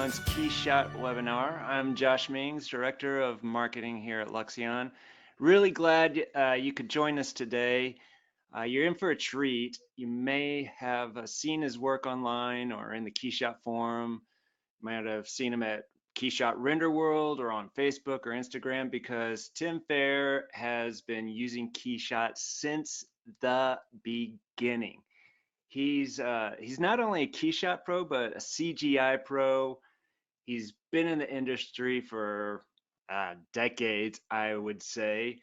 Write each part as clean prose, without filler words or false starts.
month's KeyShot Webinar. I'm Josh Mings, Director of Marketing here at Luxion. Really glad you could join us today. You're in for a treat. You may have seen his work online or in the KeyShot forum. You might have seen him at KeyShot Render World or on Facebook or Instagram, because Tim Feher has been using KeyShot since the beginning. He's not only a KeyShot Pro, but a CGI Pro. He's been in the industry for decades, I would say,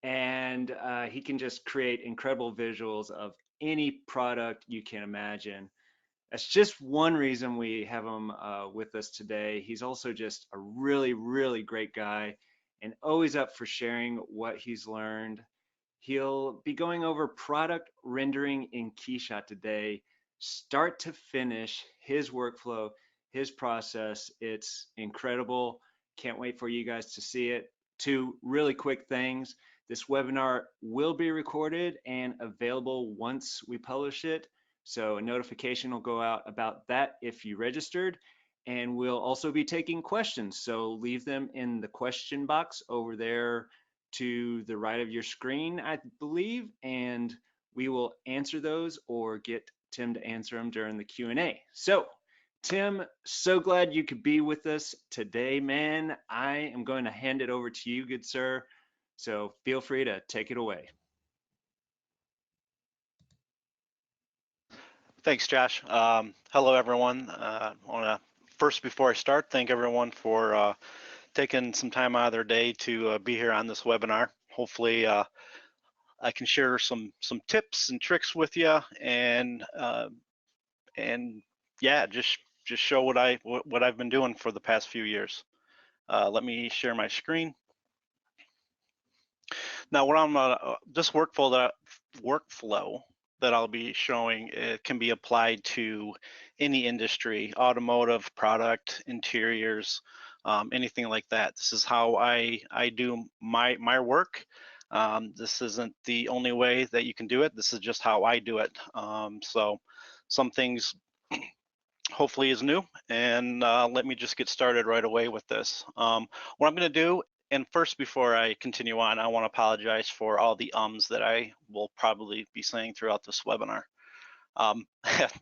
and he can just create incredible visuals of any product you can imagine. That's just one reason we have him with us today. He's also just a really, really great guy and always up for sharing what he's learned. He'll be going over product rendering in KeyShot today, start to finish, his workflow, his process. It's incredible. Can't wait for you guys to see it. Two really quick things. This webinar will be recorded and available once we publish it. So a notification will go out about that if you registered. And we'll also be taking questions. So leave them in the question box over there to the right of your screen, I believe, and we will answer those or get Tim to answer them during the Q&A. So Tim, so glad you could be with us today, man. I am going to hand it over to you, good sir. So feel free to take it away. Thanks, Josh. Hello, everyone. I want to first, before I start, thank everyone for taking some time out of their day to be here on this webinar. Hopefully, I can share some tips and tricks with you, and yeah, just show what I've been doing for the past few years. Let me share my screen. Now, what I'm this workflow that I'll be showing, it can be applied to any industry: automotive, product, interiors, anything like that. This is how I do my work. This isn't the only way that you can do it. This is just how I do it. So some things hopefully is new, and let me just get started right away with this. What I'm going to do, and first, before I continue on, I want to apologize for all the ums that I will probably be saying throughout this webinar.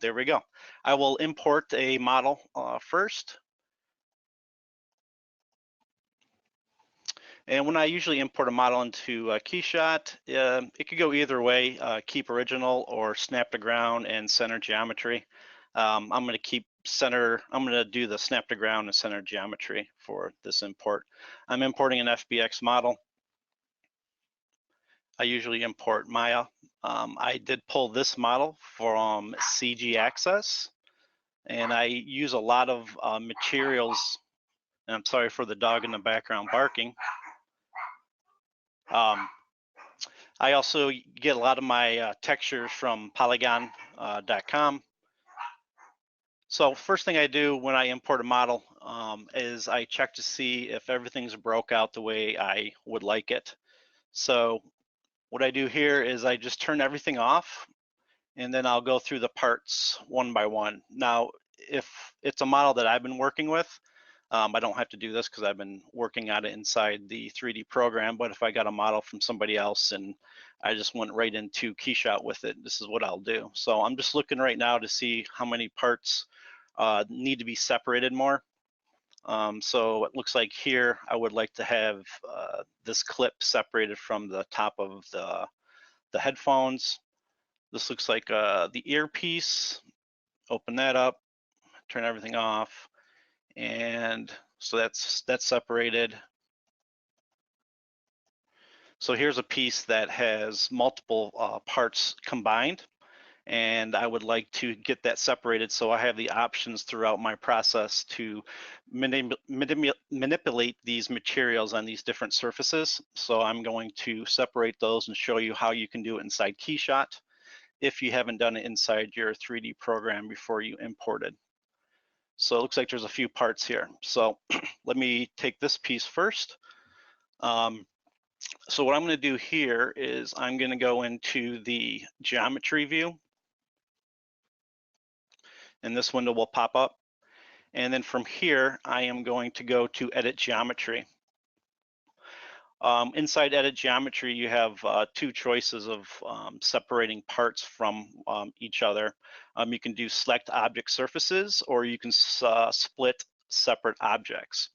There we go. I will import a model first. And when I usually import a model into KeyShot, it could go either way, keep original or snap to ground and center geometry. I'm going to keep center. I'm going to do the snap to ground and center geometry for this import. I'm importing an FBX model. I usually import Maya. I did pull this model from CG Access, and I use a lot of materials. And I'm sorry for the dog in the background barking. I also get a lot of my textures from Polygon.com. So first thing I do when I import a model is I check to see if everything's broke out the way I would like it. So what I do here is I just turn everything off, and then I'll go through the parts one by one. Now, if it's a model that I've been working with, I don't have to do this because I've been working on it inside the 3D program, but if I got a model from somebody else and I just went right into KeyShot with it, this is what I'll do. So I'm just looking right now to see how many parts need to be separated more. So it looks like here I would like to have this clip separated from the top of the headphones. This looks like the earpiece. Open that up, turn everything off, and so that's separated. So here's a piece that has multiple parts combined, and I would like to get that separated so I have the options throughout my process to manipulate these materials on these different surfaces. So I'm going to separate those and show you how you can do it inside KeyShot if you haven't done it inside your 3D program before you imported. So it looks like there's a few parts here. So let me take this piece first. So what I'm going to do here is I'm going to go into the geometry view, and this window will pop up. And then from here, I am going to go to Edit Geometry. Inside Edit Geometry, you have two choices of separating parts from each other. You can do Select Object Surfaces, or you can split separate objects.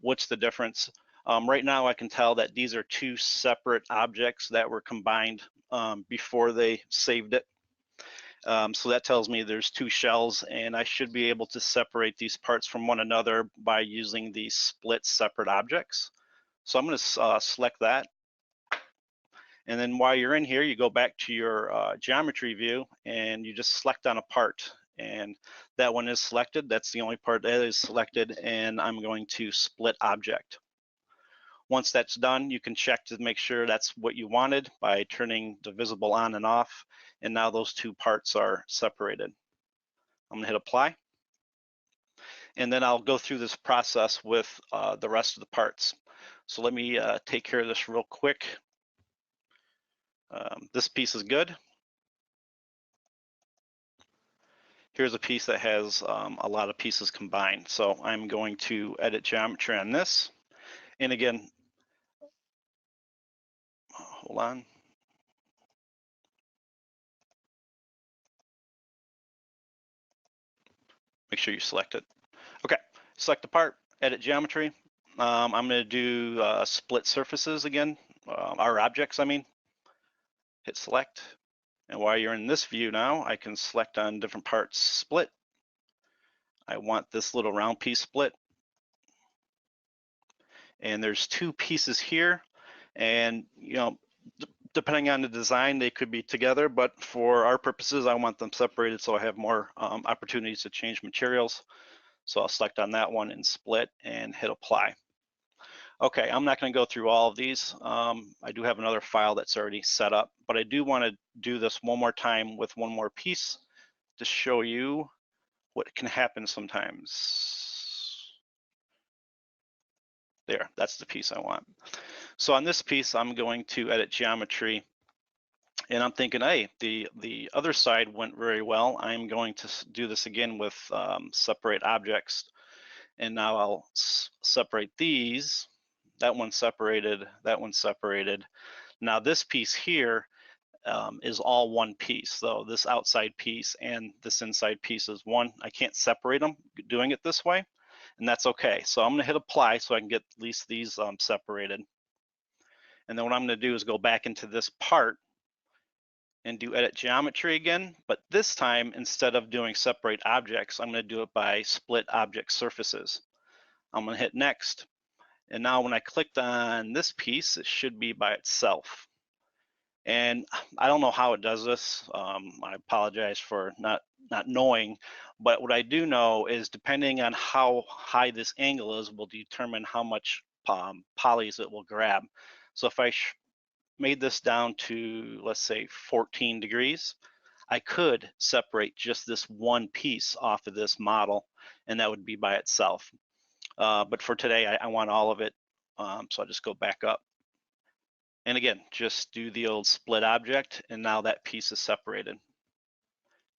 What's the difference? Right now, I can tell that these are two separate objects that were combined before they saved it. So that tells me there's two shells, and I should be able to separate these parts from one another by using these split separate objects. So I'm going to select that. And then while you're in here, you go back to your geometry view and you just select on a part. And that one is selected. That's the only part that is selected. And I'm going to split object. Once that's done, you can check to make sure that's what you wanted by turning the visible on and off. And now those two parts are separated. I'm going to hit apply. And then I'll go through this process with the rest of the parts. So let me take care of this real quick. This piece is good. Here's a piece that has a lot of pieces combined. So I'm going to edit geometry on this. And again, hold on. Make sure you select it. Okay, select the part, edit geometry. I'm going to do split surfaces again, our objects, I mean. Hit select. And while you're in this view now, I can select on different parts, split. I want this little round piece split. And there's two pieces here. And, you know, depending on the design, they could be together, but for our purposes, I want them separated so I have more opportunities to change materials. So I'll select on that one and split and hit apply. Okay, I'm not going to go through all of these. I do have another file that's already set up, but I do want to do this one more time with one more piece to show you what can happen sometimes. There, that's the piece I want. So on this piece, I'm going to edit geometry, and I'm thinking, hey, the other side went very well. I'm going to do this again with separate objects. And now I'll separate these. That one's separated, that one's separated. Now this piece here is all one piece. So this outside piece and this inside piece is one. I can't separate them doing it this way, and that's okay. So I'm gonna hit apply so I can get at least these separated. And then what I'm gonna do is go back into this part and do edit geometry again, but this time instead of doing separate objects, I'm gonna do it by split object surfaces. I'm gonna hit next. And now when I clicked on this piece, it should be by itself. And I don't know how it does this. I apologize for not knowing, but what I do know is depending on how high this angle is will determine how much polys it will grab. So if I made this down to, let's say, 14 degrees, I could separate just this one piece off of this model, and that would be by itself. But for today, I want all of it, so I'll just go back up. And again, just do the old split object, and now that piece is separated.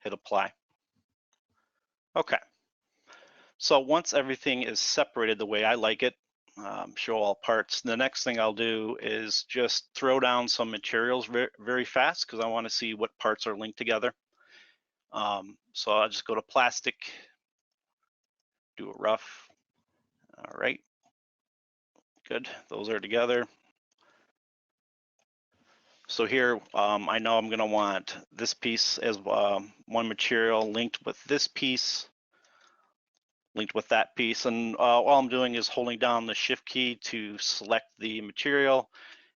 Hit apply. Okay. So once everything is separated the way I like it, show all parts, the next thing I'll do is just throw down some materials very fast because I want to see what parts are linked together. So I'll just go to plastic, do a rough. All right. Good, those are together. So here, I know I'm gonna want this piece as one material linked with this piece, linked with that piece. And all I'm doing is holding down the shift key to select the material,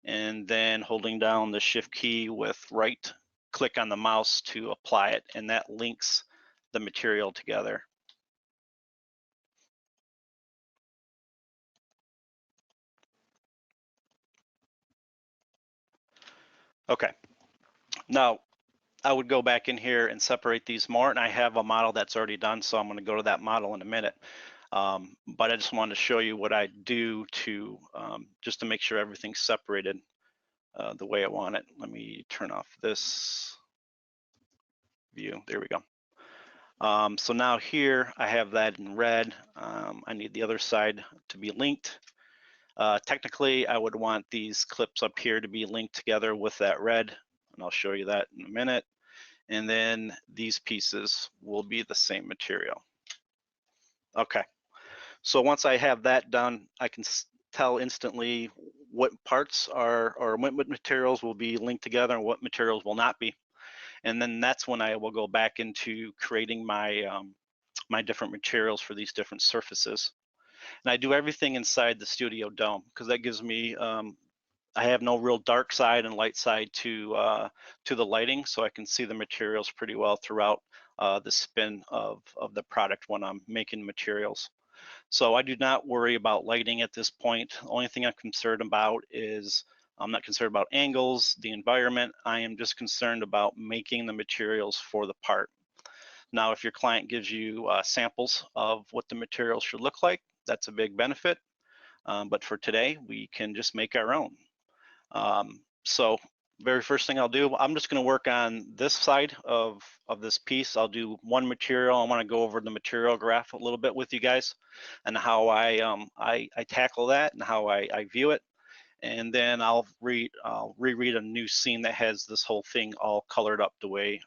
and then holding down the shift key with right click on the mouse to apply it. And that links the material together. Okay, now I would go back in here and separate these more, and I have a model that's already done, so I'm going to go to that model in a minute. But I just wanted to show you what I do to just to make sure everything's separated the way I want it. Let me turn off this view. There we go. So now here I have that in red. I need the other side to be linked. Technically, I would want these clips up here to be linked together with that red, and I'll show you that in a minute. And then these pieces will be the same material. Okay, so once I have that done, I can tell instantly what parts are, or what materials will be linked together and what materials will not be. And then that's when I will go back into creating my my different materials for these different surfaces. And I do everything inside the Studio Dome because that gives me I have no real dark side and light side to the lighting, so I can see the materials pretty well throughout the spin of the product when I'm making materials. So I do not worry about lighting at this point. The only thing I'm concerned about is I'm not concerned about angles, the environment. I am just concerned about making the materials for the part. Now, if your client gives you samples of what the materials should look like, that's a big benefit. But for today, we can just make our own. So very first thing I'll do, I'm just going to work on this side of this piece. I'll do one material. I want to go over the material graph a little bit with you guys and how I tackle that and how I view it. And then I'll reread a new scene that has this whole thing all colored up the way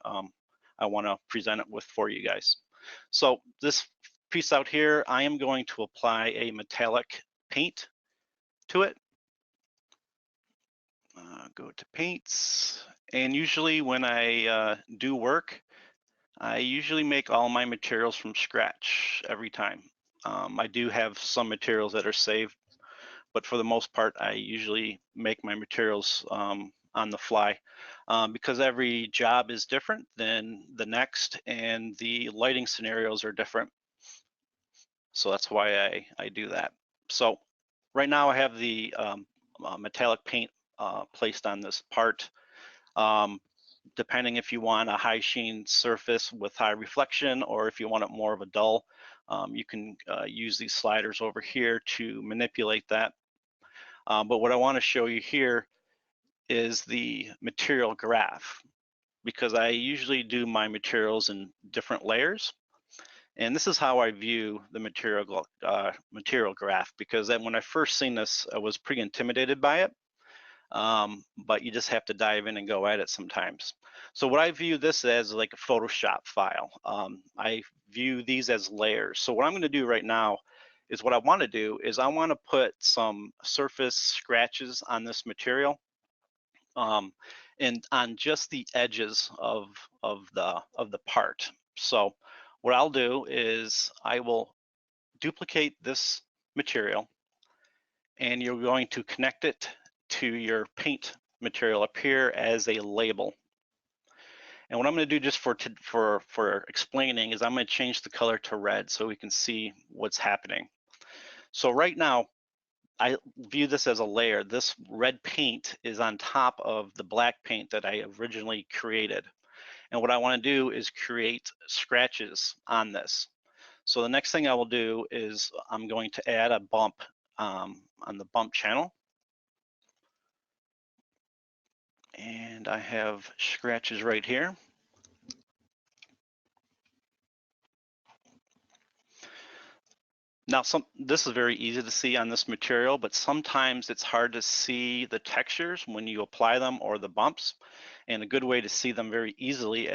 I want to present it with for you guys. So this piece out here, I am going to apply a metallic paint to it. Go to paints, and usually when I do work, I usually make all my materials from scratch every time. I do have some materials that are saved, but for the most part, I usually make my materials on the fly because every job is different than the next, and the lighting scenarios are different. So that's why I do that. So right now I have the metallic paint placed on this part. Depending if you want a high sheen surface with high reflection or if you want it more of a dull, you can use these sliders over here to manipulate that. But what I want to show you here is the material graph, because I usually do my materials in different layers. And this is how I view the material graph, because then when I first seen this, I was pretty intimidated by it. But you just have to dive in and go at it sometimes. So what I view this as like a Photoshop file. I view these as layers. So what I'm going to do right now is what I want to do is I want to put some surface scratches on this material and on just the edges of the part. So what I'll do is I will duplicate this material, and you're going to connect it to your paint material up here as a label. And what I'm going to do just for explaining is I'm going to change the color to red so we can see what's happening. So right now, I view this as a layer. This red paint is on top of the black paint that I originally created. And what I want to do is create scratches on this. So the next thing I will do is I'm going to add a bump on the bump channel. And I have scratches right here. Now, this is very easy to see on this material, but sometimes it's hard to see the textures when you apply them or the bumps. And a good way to see them very easily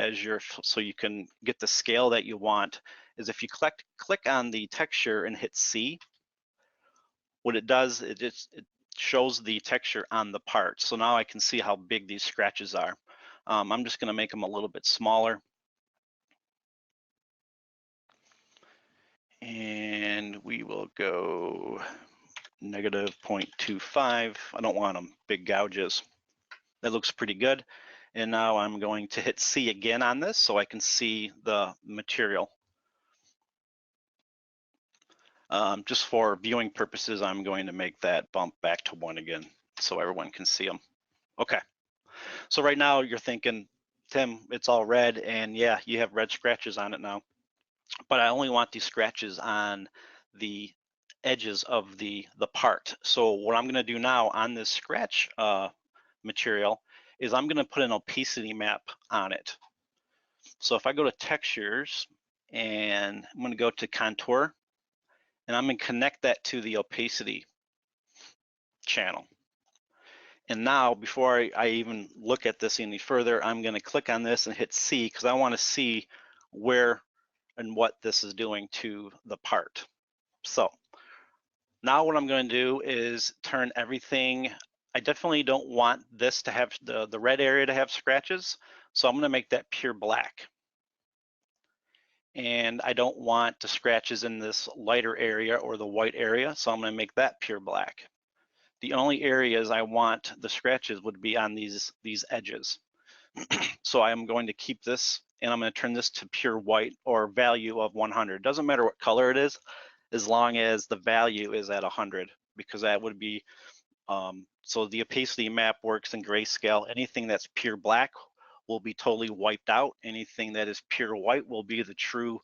so you can get the scale that you want is if you click on the texture and hit C. What it does, it shows the texture on the part. So now I can see how big these scratches are. I'm just going to make them a little bit smaller. And we will go -0.25. I don't want them big gouges. That looks pretty good. And now I'm going to hit C again on this so I can see the material. Just for viewing purposes, I'm going to make that bump back to 1 again so everyone can see them. Okay, so right now you're thinking, Tim, it's all red, and yeah, you have red scratches on it now. But I only want these scratches on the edges of the part. So what I'm going to do now on this scratch material is I'm going to put an opacity map on it. So if I go to textures and I'm going to go to contour, and I'm going to connect that to the opacity channel. And now, before I even look at this any further, I'm going to click on this and hit C, because I want to see where and what this is doing to the part. So now what I'm going to do is turn everything. I definitely don't want this to have the red area to have scratches, so I'm going to make that pure black. And I don't want the scratches in this lighter area or the white area, so I'm going to make that pure black. The only areas I want the scratches would be on these edges. So I am going to keep this, and I'm going to turn this to pure white, or value of 100. Doesn't matter what color it is, as long as the value is at 100, because that would be, so the opacity map works in grayscale. Anything that's pure black will be totally wiped out. Anything that is pure white will be the true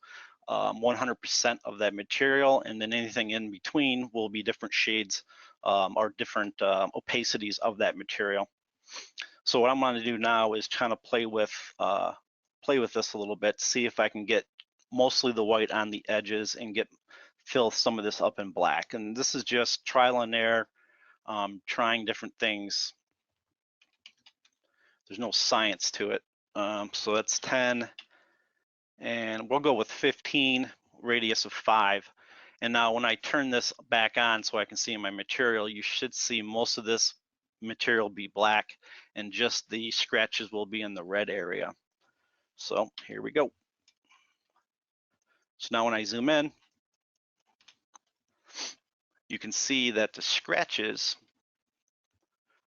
100% of that material, and then anything in between will be different shades or different opacities of that material. So what I'm going to do now is kind of play with this a little bit, see if I can get mostly the white on the edges and fill some of this up in black. And this is just trial and error, trying different things. There's no science to it. So that's 10, and we'll go with 15, radius of 5. And now when I turn this back on so I can see my material, you should see most of this material be black, and just the scratches will be in the red area. So here we go. So now when I zoom in, you can see that the scratches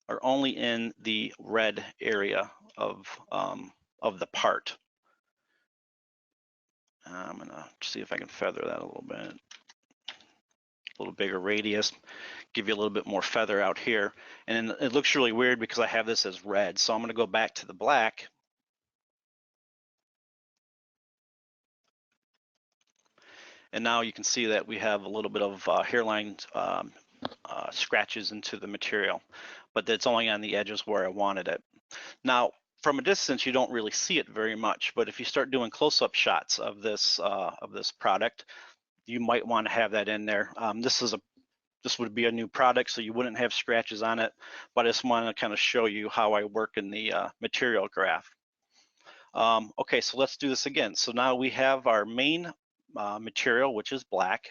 are only in the red area of the part. I'm gonna see if I can feather that a little bit. A little bigger radius, give you a little bit more feather out here. And it looks really weird because I have this as red. So I'm gonna go back to the black. And now you can see that we have a little bit of hairline scratches into the material, but that's only on the edges where I wanted it. Now, from a distance, you don't really see it very much, but if you start doing close-up shots of this product, you might want to have that in there. This would be a new product, so you wouldn't have scratches on it, but I just want to kind of show you how I work in the material graph. Okay, so let's do this again. So now we have our main material, which is black.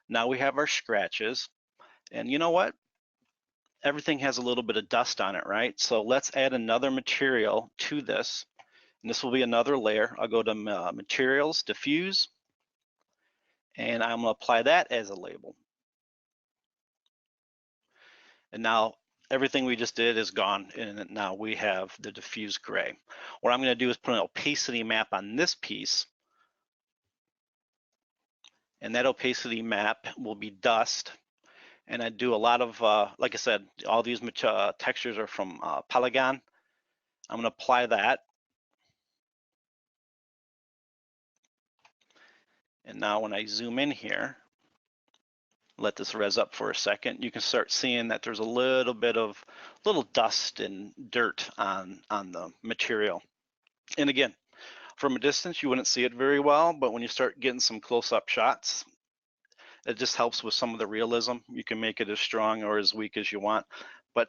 Now we have our scratches, and you know what? Everything has a little bit of dust on it, right? So let's add another material to this, and this will be another layer. I'll go to Materials, Diffuse, and I'm gonna apply that as a label. And now everything we just did is gone, and now we have the diffuse gray. What I'm gonna do is put an opacity map on this piece, and that opacity map will be dust. And I do a lot of, like I said, all these textures are from Polygon. I'm gonna apply that. And now when I zoom in here, let this res up for a second, you can start seeing that there's a little bit of dust and dirt on the material. And again, from a distance, you wouldn't see it very well, but when you start getting some close-up shots, it just helps with some of the realism. You can make it as strong or as weak as you want, but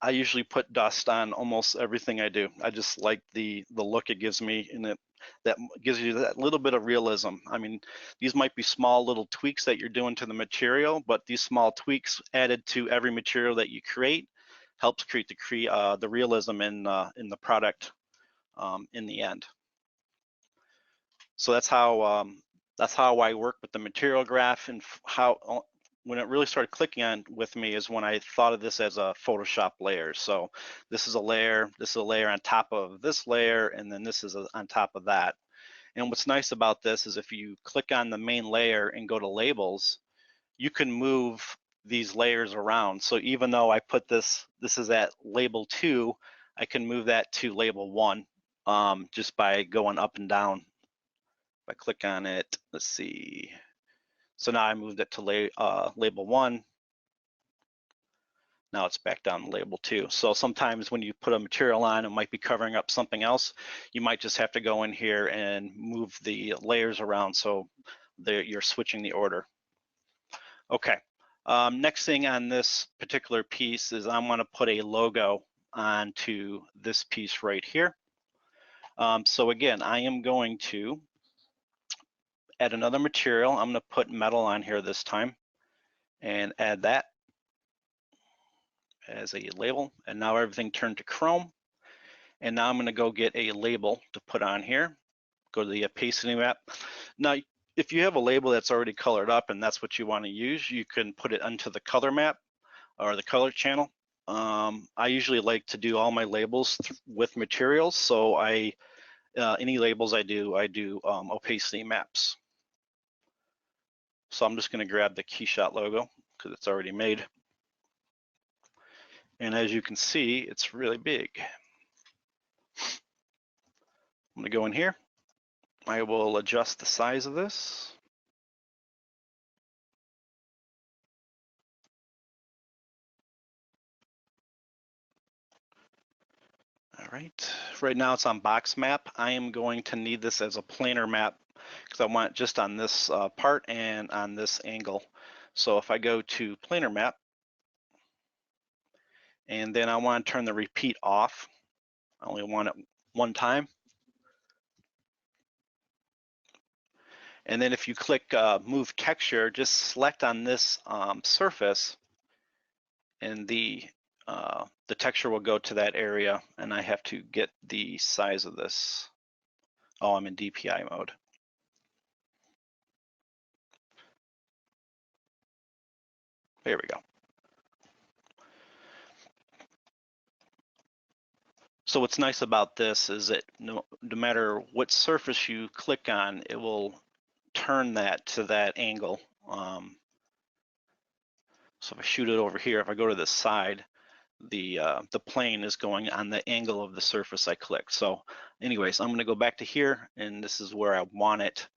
I usually put dust on almost everything I do. I just like the look it gives me, and that gives you that little bit of realism. I mean, these might be small little tweaks that you're doing to the material, but these small tweaks added to every material that you create helps create the realism in the product in the end. So that's how I work with the material graph, and how when it really started clicking on with me is when I thought of this as a Photoshop layer. So this is a layer on top of this layer, and then this is on top of that. And what's nice about this is if you click on the main layer and go to labels, you can move these layers around. So even though I put this is at label 2, I can move that to label 1 just by going up and down. If I click on it, let's see. So now I moved it to label 1. Now it's back down the label too. So sometimes when you put a material on, it might be covering up something else. You might just have to go in here and move the layers around so you're switching the order. Okay, next thing on this particular piece is I'm gonna put a logo onto this piece right here. So again, I am going to add another material. I'm gonna put metal on here this time and add that as a label. And now everything turned to chrome. And now I'm gonna go get a label to put on here. Go to the opacity map. Now, if you have a label that's already colored up and that's what you wanna use, you can put it onto the color map or the color channel. I usually like to do all my labels with materials. So any labels I do opacity maps. So I'm just gonna grab the KeyShot logo because it's already made. And as you can see, it's really big. I'm gonna go in here. I will adjust the size of this. All right now it's on box map. I am going to need this as a planar map because I want it just on this part and on this angle. So if I go to planar map, and then I want to turn the repeat off. I only want it one time. And then if you click move texture, just select on this surface and the texture will go to that area, and I have to get the size of this. Oh, I'm in DPI mode. There we go. So what's nice about this is that no matter what surface you click on, it will turn that to that angle. So if I shoot it over here, if I go to the side, the plane is going on the angle of the surface I clicked. So anyways, I'm gonna go back to here, and this is where I want it.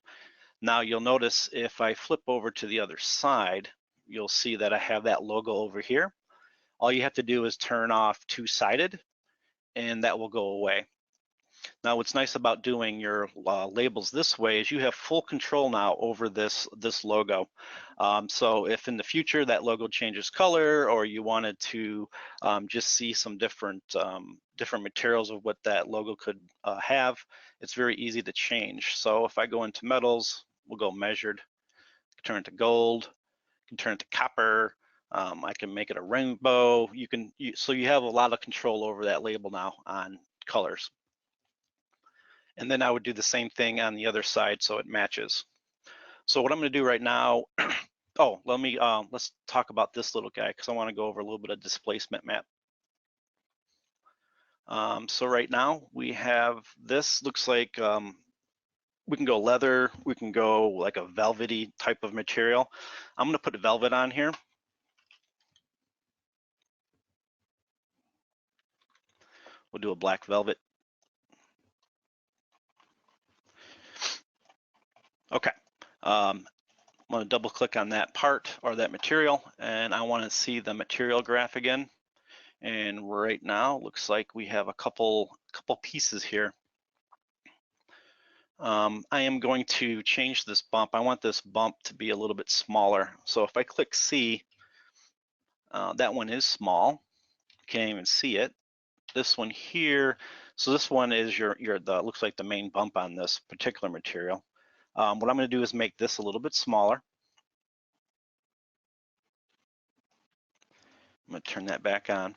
Now you'll notice if I flip over to the other side, you'll see that I have that logo over here. All you have to do is turn off two-sided, and that will go away. Now what's nice about doing your labels this way is you have full control now over this logo. So if in the future that logo changes color, or you wanted to just see some different materials of what that logo could have, it's very easy to change. So if I go into metals, we'll go measured, turn it to gold, can turn it to copper. I can make it a rainbow. So you have a lot of control over that label now on colors. And then I would do the same thing on the other side so it matches. So what I'm gonna do right now, oh, let's talk about this little guy because I wanna go over a little bit of displacement map. So right now we have this, looks like we can go leather, we can go like a velvety type of material. I'm gonna put velvet on here. We'll do a black velvet. Okay, I'm gonna double click on that part or that material, and I wanna see the material graph again. And right now, looks like we have a couple pieces here. I am going to change this bump. I want this bump to be a little bit smaller. So if I click C, that one is small. Can't even see it. This one here, so this one is looks like the main bump on this particular material. What I'm going to do is make this a little bit smaller. I'm going to turn that back on.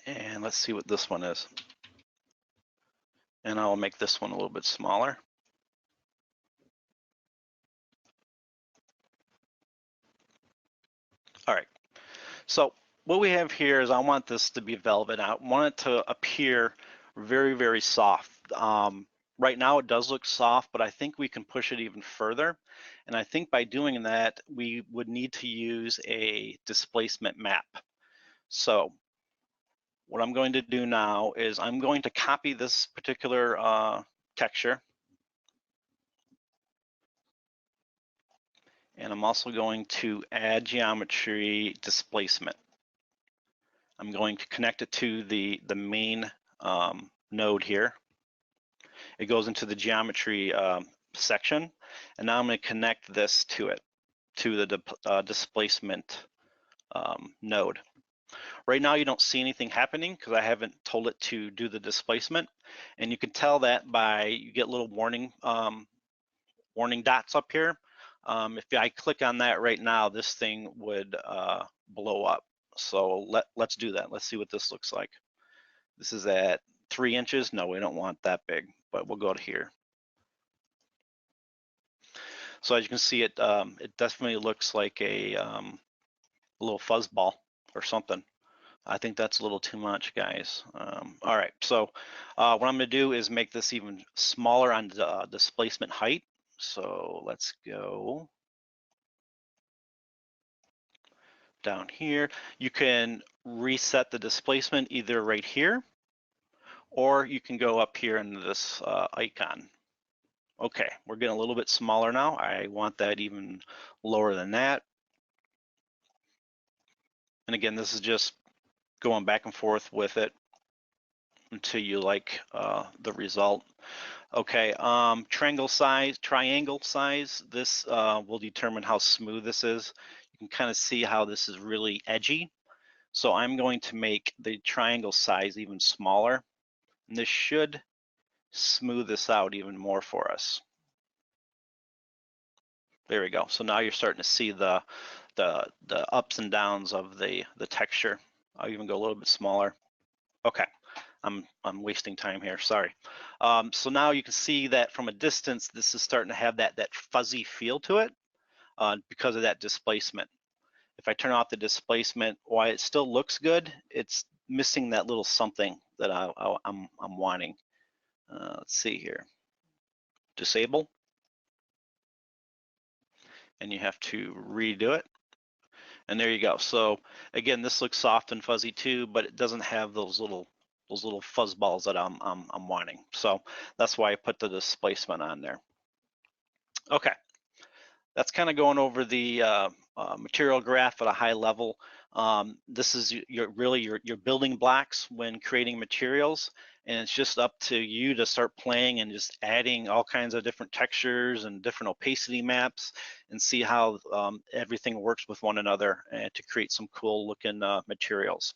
And let's see what this one is. And I'll make this one a little bit smaller. All right, so what we have here is I want this to be velvet. I want it to appear very, very soft. Right now it does look soft, but I think we can push it even further. And I think by doing that, we would need to use a displacement map. So what I'm going to do now is I'm going to copy this particular texture. And I'm also going to add geometry displacement. I'm going to connect it to the main node here. It goes into the geometry section, and now I'm going to connect this to it, to the displacement node. Right now you don't see anything happening because I haven't told it to do the displacement, and you can tell that by, you get little warning dots up here. If I click on that right now, this thing would blow up. So let's do that. Let's see what this looks like. This is at 3 inches. No, we don't want that big, but we'll go to here. So as you can see, it definitely looks like a little fuzz ball or something. I think that's a little too much, guys. All right, so what I'm gonna do is make this even smaller on the displacement height. So let's go down here. You can reset the displacement either right here, or you can go up here into this icon. Okay, we're getting a little bit smaller now. I want that even lower than that. And again, this is just going back and forth with it until you like the result. Okay, triangle size, this will determine how smooth this is. You can kind of see how this is really edgy. So I'm going to make the triangle size even smaller, and this should smooth this out even more for us. There we go. So now you're starting to see the ups and downs of the texture. I'll even go a little bit smaller. Okay, I'm wasting time here, sorry. So now you can see that from a distance, this is starting to have that fuzzy feel to it because of that displacement. If I turn off the displacement, while it still looks good, it's missing that little something that I'm wanting. Let's see here. Disable. And you have to redo it. And there you go. So again, this looks soft and fuzzy too, but it doesn't have those little fuzz balls that I'm wanting. So that's why I put the displacement on there. Okay, that's kind of going over the material graph at a high level. This is really your building blocks when creating materials, and it's just up to you to start playing and just adding all kinds of different textures and different opacity maps and see how everything works with one another and to create some cool looking materials.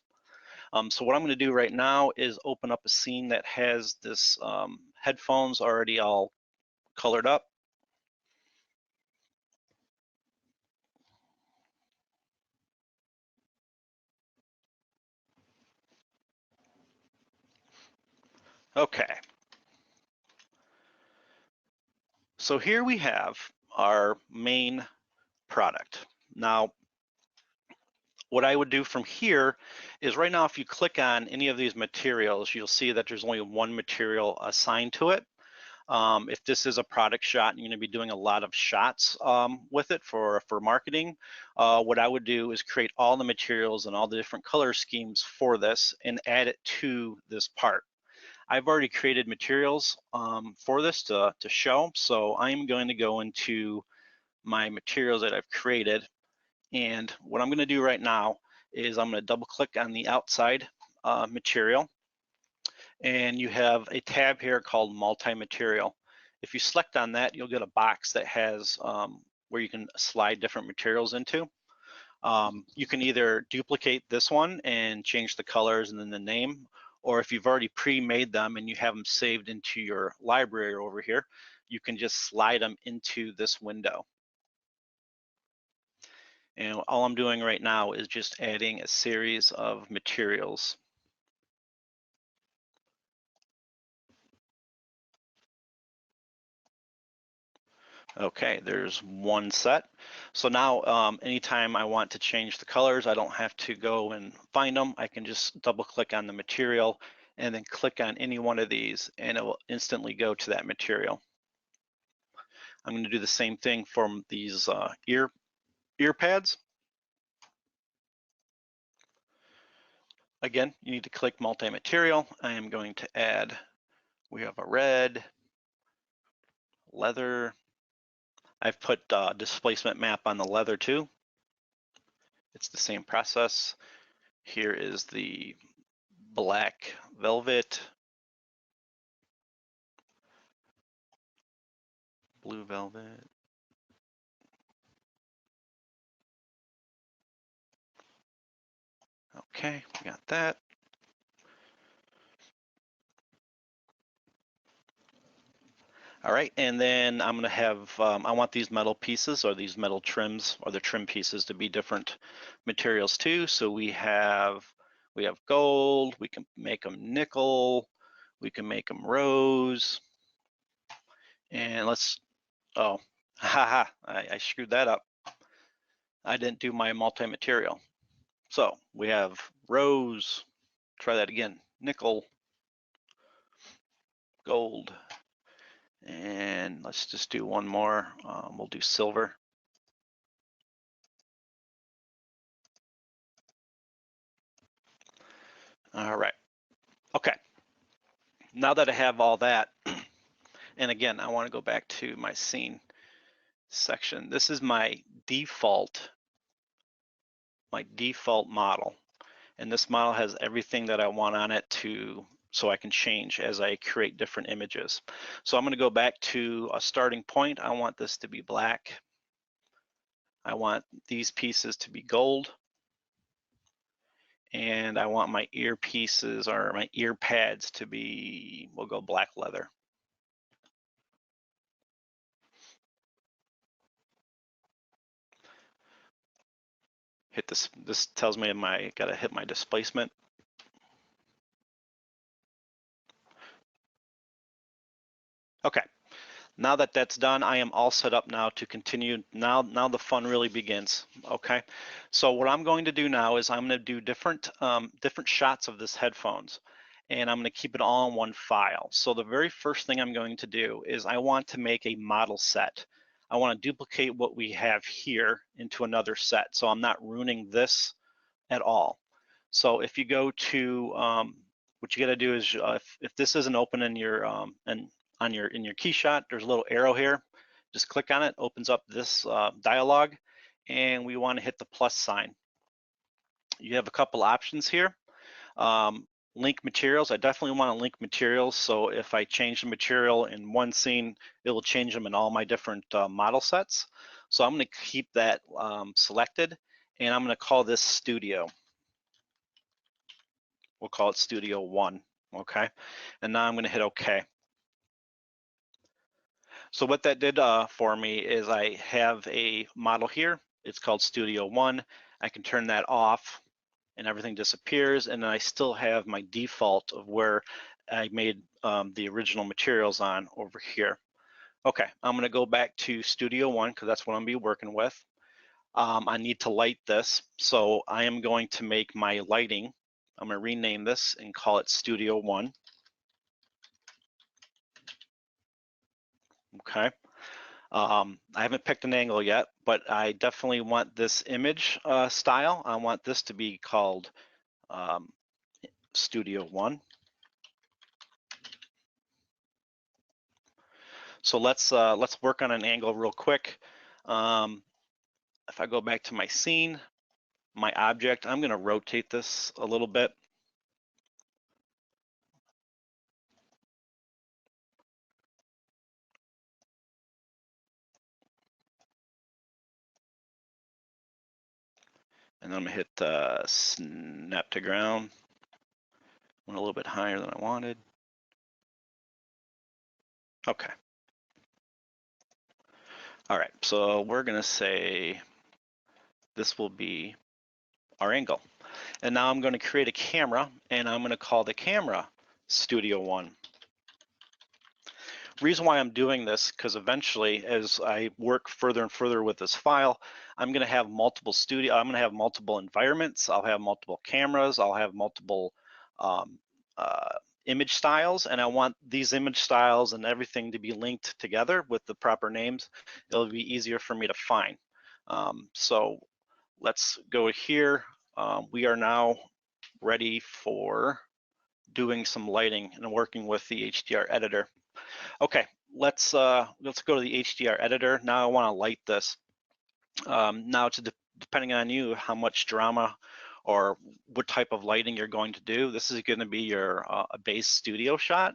So what I'm going to do right now is open up a scene that has this headphones already all colored up. Okay. So here we have our main product. Now, what I would do from here is right now, if you click on any of these materials, you'll see that there's only one material assigned to it. If this is a product shot and you're gonna be doing a lot of shots with it for marketing, what I would do is create all the materials and all the different color schemes for this and add it to this part. I've already created materials for this to show, so I'm going to go into my materials that I've created, and what I'm going to do right now is I'm going to double click on the outside material, and you have a tab here called MultiMaterial. If you select on that, you'll get a box that has where you can slide different materials into. You can either duplicate this one and change the colors and then the name, or if you've already pre-made them and you have them saved into your library over here, you can just slide them into this window. And all I'm doing right now is just adding a series of materials. Okay, there's one set. So now anytime I want to change the colors, I don't have to go and find them. I can just double click on the material and then click on any one of these and it will instantly go to that material. I'm going to do the same thing from these ear pads. Again, you need to click multi-material. I am going to add, we have a red, leather. I've put displacement map on the leather too. It's the same process. Here is the black velvet, blue velvet. Okay, we got that. All right, and then I'm gonna have, I want these metal pieces or these metal trims or the trim pieces to be different materials too. So we have gold, we can make them nickel, we can make them rose, and let's, oh, haha, I screwed that up. I didn't do my multi-material. So we have rose, try that again, nickel, gold, and let's just do one more. We'll do silver. All right, okay. Now that I have all that, and again, I want to go back to my scene section. This is my default model. And this model has everything that I want on it so I can change as I create different images. So I'm going to go back to a starting point. I want this to be black. I want these pieces to be gold. And I want my earpieces or my ear pads to be, we'll go black leather. Hit this tells me I gotta hit my displacement. Okay, now that that's done, I am all set up now to continue. Now the fun really begins, okay? So what I'm going to do now is I'm gonna do different shots of this headphones, and I'm gonna keep it all in one file. So the very first thing I'm going to do is I want to make a model set. I wanna duplicate what we have here into another set, so I'm not ruining this at all. So if you go to, what you gotta do is, if this isn't open in your, in your KeyShot, there's a little arrow here. Just click on it, opens up this dialog, and we want to hit the plus sign. You have a couple options here. Link materials, I definitely want to link materials, so if I change the material in one scene, it will change them in all my different model sets. So I'm going to keep that selected, and I'm going to call this Studio. We'll call it Studio 1, okay? And now I'm going to hit OK. So what that did for me is I have a model here. It's called Studio 1. I can turn that off and everything disappears, and then I still have my default of where I made the original materials on over here. Okay, I'm gonna go back to Studio 1 because that's what I'm gonna be working with. I need to light this, so I am going to make my lighting, I'm gonna rename this and call it Studio 1. Okay. I haven't picked an angle yet, but I definitely want this image style. I want this to be called Studio 1. So let's work on an angle real quick. If I go back to my scene, my object, I'm going to rotate this a little bit. And then I'm going to hit snap to ground. Went a little bit higher than I wanted. Okay. All right, so we're going to say this will be our angle. And now I'm going to create a camera, and I'm going to call the camera Studio 1. Reason why I'm doing this, because eventually as I work further and further with this file, I'm going to have multiple environments, I'll have multiple cameras, I'll have multiple image styles, and I want these image styles and everything to be linked together with the proper names. It'll be easier for me to find. So let's go here. We are now ready for doing some lighting and working with the HDR editor. Okay, let's go to the HDR editor. Now I want to light this. Now it's depending on you how much drama or what type of lighting you're going to do. This is going to be your base studio shot.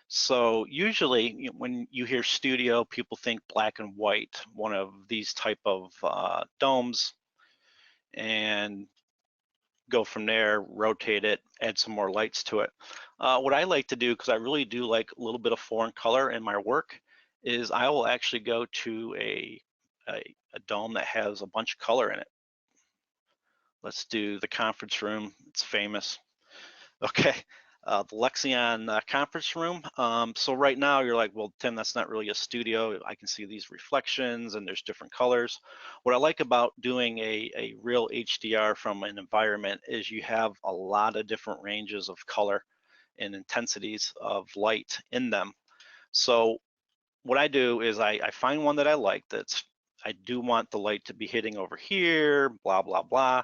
So usually when you hear studio, people think black and white, one of these type of domes, and go from there, rotate it, add some more lights to it. What I like to do, because I really do like a little bit of foreign color in my work, is I will actually go to a dome that has a bunch of color in it. Let's do the conference room. It's famous. Okay, the Lexion conference room. So right now you're like, well, Tim, that's not really a studio. I can see these reflections and there's different colors. What I like about doing a real HDR from an environment is you have a lot of different ranges of color and intensities of light in them. So what I do is I find one that I like I do want the light to be hitting over here, blah, blah, blah.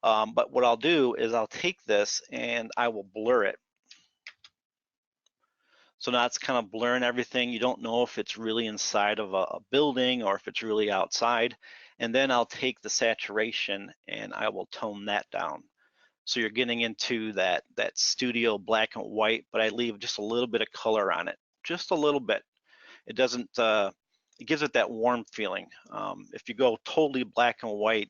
But what I'll do is I'll take this and I will blur it. So now it's kind of blurring everything. You don't know if it's really inside of a building or if it's really outside. And then I'll take the saturation and I will tone that down. So you're getting into that studio black and white, but I leave just a little bit of color on it, just a little bit. It doesn't, it gives it that warm feeling. If you go totally black and white,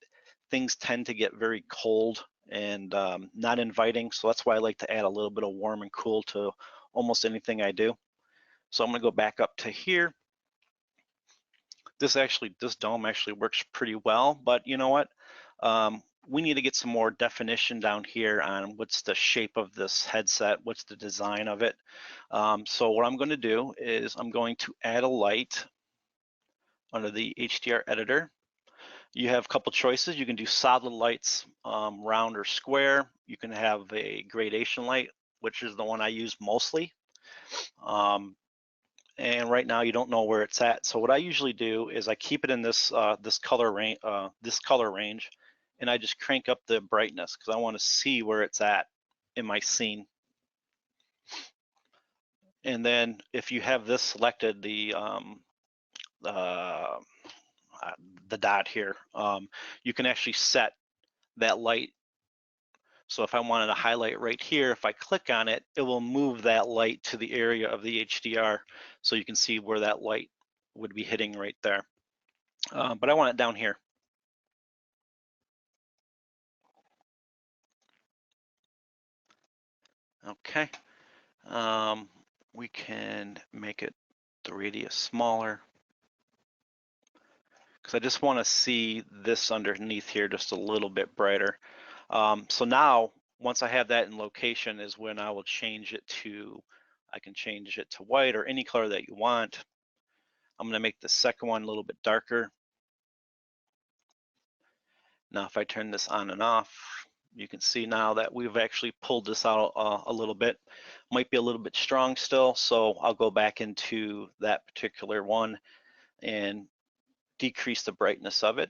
things tend to get very cold and not inviting. So that's why I like to add a little bit of warm and cool to almost anything I do. So I'm gonna go back up to here. This dome actually works pretty well, but you know what? We need to get some more definition down here on what's the shape of this headset, what's the design of it. So what I'm gonna do is I'm going to add a light under the HDR editor. You have a couple choices. You can do solid lights, round or square. You can have a gradation light, which is the one I use mostly. And right now you don't know where it's at. So what I usually do is I keep it in this color range, and I just crank up the brightness because I want to see where it's at in my scene. And then if you have this selected, the dot here, you can actually set that light. So if I wanted to highlight right here, if I click on it, it will move that light to the area of the HDR so you can see where that light would be hitting right there. But I want it down here. Okay, we can make it the radius smaller because I just want to see this underneath here just a little bit brighter. So now, once I have that in location is when I will change it to, I can change it to white or any color that you want. I'm gonna make the second one a little bit darker. Now, if I turn this on and off, you can see now that we've actually pulled this out a little bit. Might be a little bit strong still, so I'll go back into that particular one and decrease the brightness of it.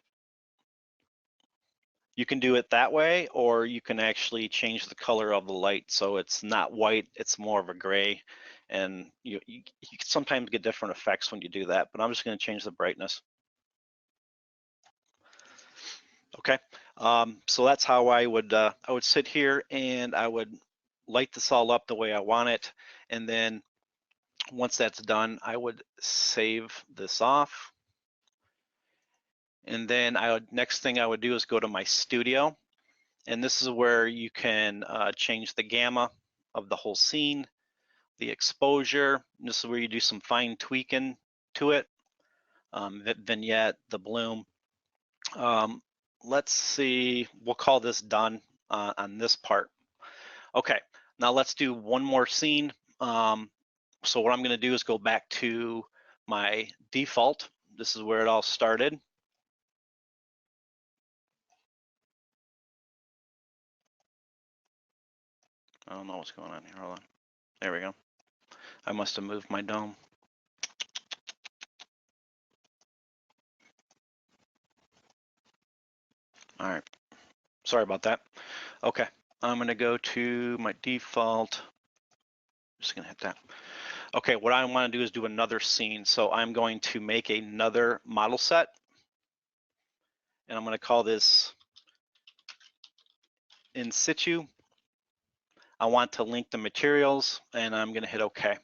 You can do it that way, or you can actually change the color of the light so it's not white, it's more of a gray, and you can sometimes get different effects when you do that, but I'm just going to change the brightness. Okay, so that's how I would sit here and I would light this all up the way I want it, and then once that's done, I would save this off. And then next thing I would do is go to my studio, and this is where you can change the gamma of the whole scene, the exposure. This is where you do some fine tweaking to it, vignette, the bloom. Let's see, we'll call this done on this part. Okay, now let's do one more scene. So what I'm gonna do is go back to my default. This is where it all started. I don't know what's going on here, hold on. There we go. I must have moved my dome. All right, sorry about that. Okay, I'm gonna go to my default. Just gonna hit that. Okay, what I wanna do is do another scene. So I'm going to make another model set, and I'm gonna call this in situ. I want to link the materials, and I'm going to hit OK.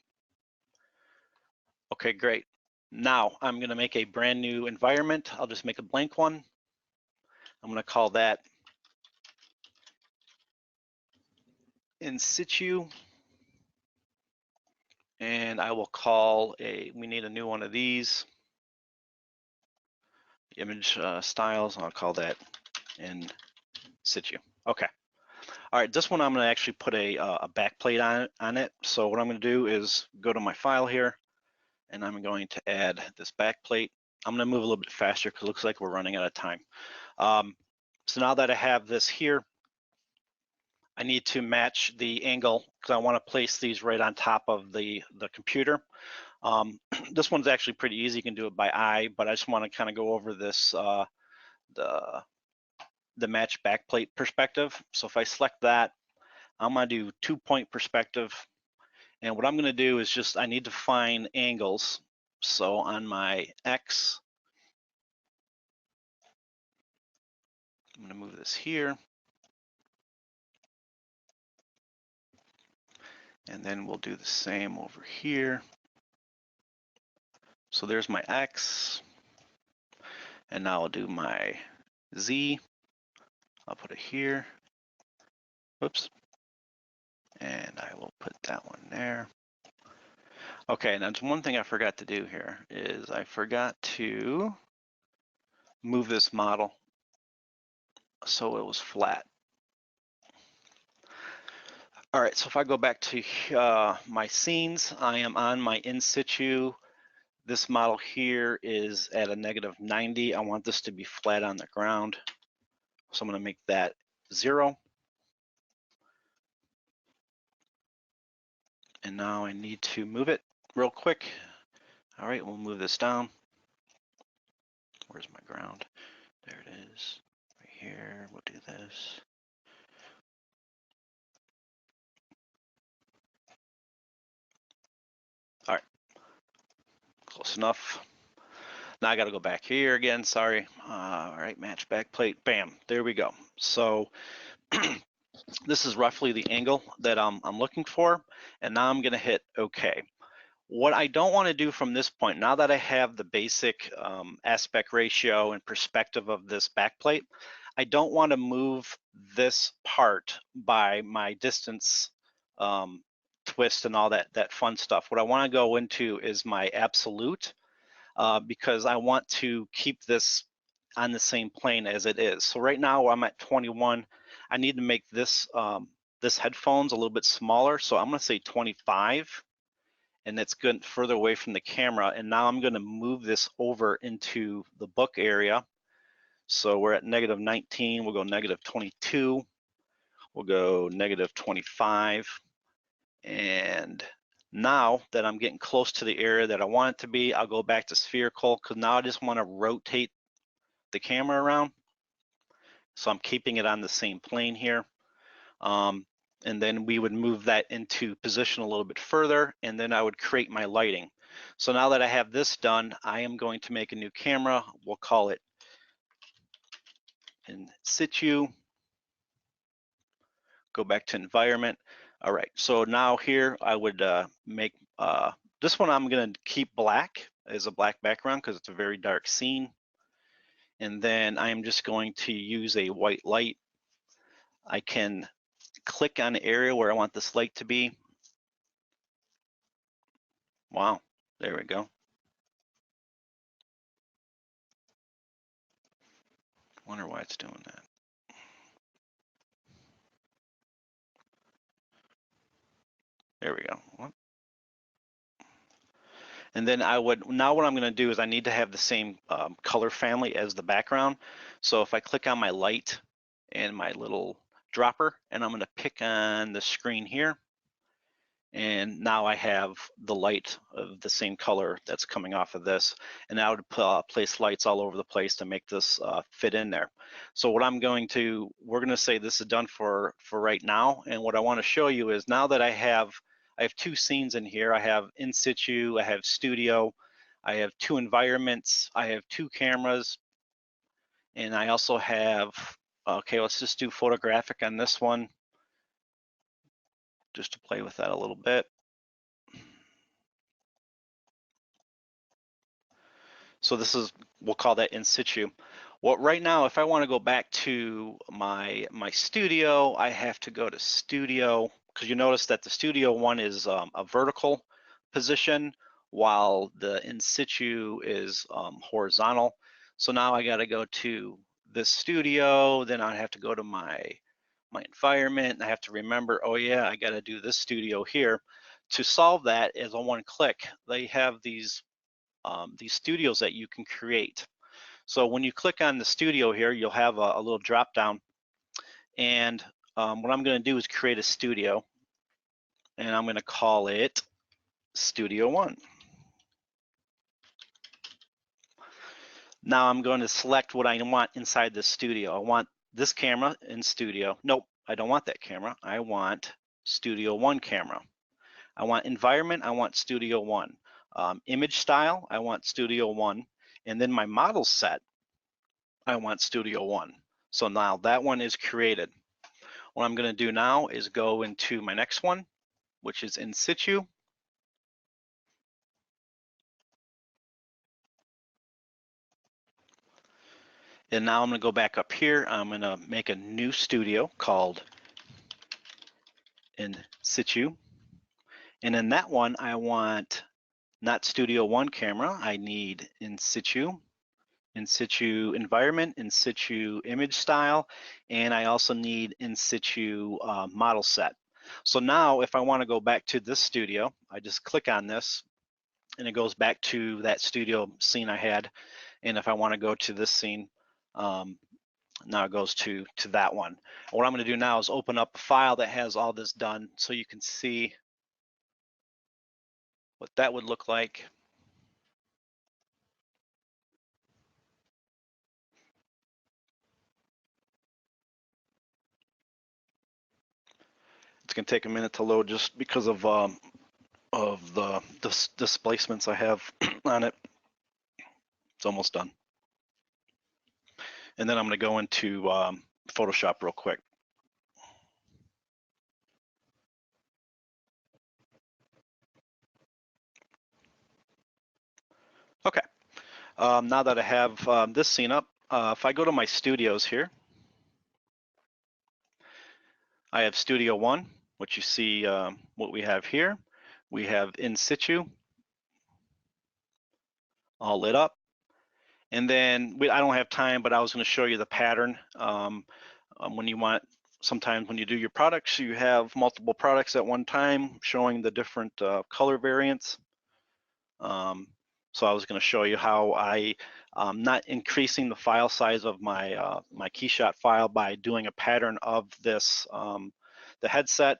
Okay, great. Now I'm going to make a brand new environment. I'll just make a blank one. I'm going to call that in situ, and I will call we need a new one of these image styles. I'll call that in situ. Okay. All right, this one I'm going to actually put a backplate on it. So what I'm going to do is go to my file here, and I'm going to add this backplate. I'm going to move a little bit faster because it looks like we're running out of time. So now that I have this here, I need to match the angle because I want to place these right on top of the computer. This one's actually pretty easy. You can do it by eye, but I just want to kind of go over this the match backplate perspective. So if I select that, I'm going to do 2-point perspective. And what I'm going to do is just, I need to find angles. So on my X, I'm going to move this here. And then we'll do the same over here. So there's my X. And now I'll do my Z. I'll put it here. Whoops. And I will put that one there. Okay, and that's one thing I forgot to do here is I forgot to move this model so it was flat. All right, so if I go back to my scenes, I am on my in situ. This model here is at a -90. I want this to be flat on the ground. So I'm going to make that 0. And now I need to move it real quick. All right, we'll move this down. Where's my ground? There it is. Right here, we'll do this. All right, close enough. Now I got to go back here again, sorry. All right, match backplate, bam, there we go. So this is roughly the angle that I'm looking for, and now I'm gonna hit OK. What I don't want to do from this point, now that I have the basic aspect ratio and perspective of this backplate, I don't want to move this part by my distance twist and all that fun stuff. What I want to go into is my absolute, because I want to keep this on the same plane as it is. So right now I'm at 21. I need to make this this headphones a little bit smaller. So I'm going to say 25, and that's good further away from the camera. And now I'm going to move this over into the book area. So we're at -19. We'll go -22. We'll go -25. And now that I'm getting close to the area that I want it to be, I'll go back to spherical because now I just want to rotate the camera around. So I'm keeping it on the same plane here. And then we would move that into position a little bit further, and then I would create my lighting. So now that I have this done, I am going to make a new camera. We'll call it in situ. Go back to environment. All right, so now here I would make this one, I'm going to keep black as a black background because it's a very dark scene. And then I am just going to use a white light. I can click on the area where I want this light to be. Wow, there we go. Wonder why it's doing that. There we go. And then I would, now what I'm going to do is I need to have the same color family as the background. So if I click on my light and my little dropper, and I'm going to pick on the screen here, and now I have the light of the same color that's coming off of this, and I would place lights all over the place to make this fit in there. So what I'm going to, we're going to say this is done for right now, and what I want to show you is now that I have 2 scenes in here. I have in situ, I have studio, I have 2 environments, I have 2 cameras, and I also have Okay, let's just do photographic on this one, just to play with that a little bit. So this is, we'll call that in situ. Well, right now, if I want to go back to my studio, I have to go to studio, because you notice that the studio one is a vertical position, while the in situ is horizontal. So now I got to go to this studio, then I have to go to my environment, and I have to remember, oh yeah, I got to do this studio here. To solve that is on one click. They have these studios that you can create. So when you click on the studio here, you'll have a little drop down, and what I'm going to do is create a studio, and I'm going to call it Studio One. Now I'm going to select what I want inside this studio. I want this camera in studio. Nope, I don't want that camera. I want Studio One camera. I want environment, I want Studio One. Image style, I want Studio One. And then my model set, I want Studio One. So now that one is created. What I'm going to do now is go into my next one, which is in situ. And now I'm going to go back up here. I'm going to make a new studio called in situ. And in that one, I want not Studio One camera. I need in situ environment, in situ image style, and I also need in situ model set. So now if I want to go back to this studio, I just click on this and it goes back to that studio scene I had. And if I want to go to this scene, now it goes to that one. What I'm going to do now is open up a file that has all this done so you can see what that would look like. It's going to take a minute to load just because of the displacements I have on it. It's almost done. And then I'm going to go into Photoshop real quick. Okay, now that I have this scene up, if I go to my studios here, I have Studio One, which you see what we have here. We have in situ, all lit up. And then I don't have time, but I was going to show you the pattern. When you want, sometimes when you do your products, you have multiple products at one time showing the different color variants. So I was going to show you how I'm not increasing the file size of my my KeyShot file by doing a pattern of this, the headset.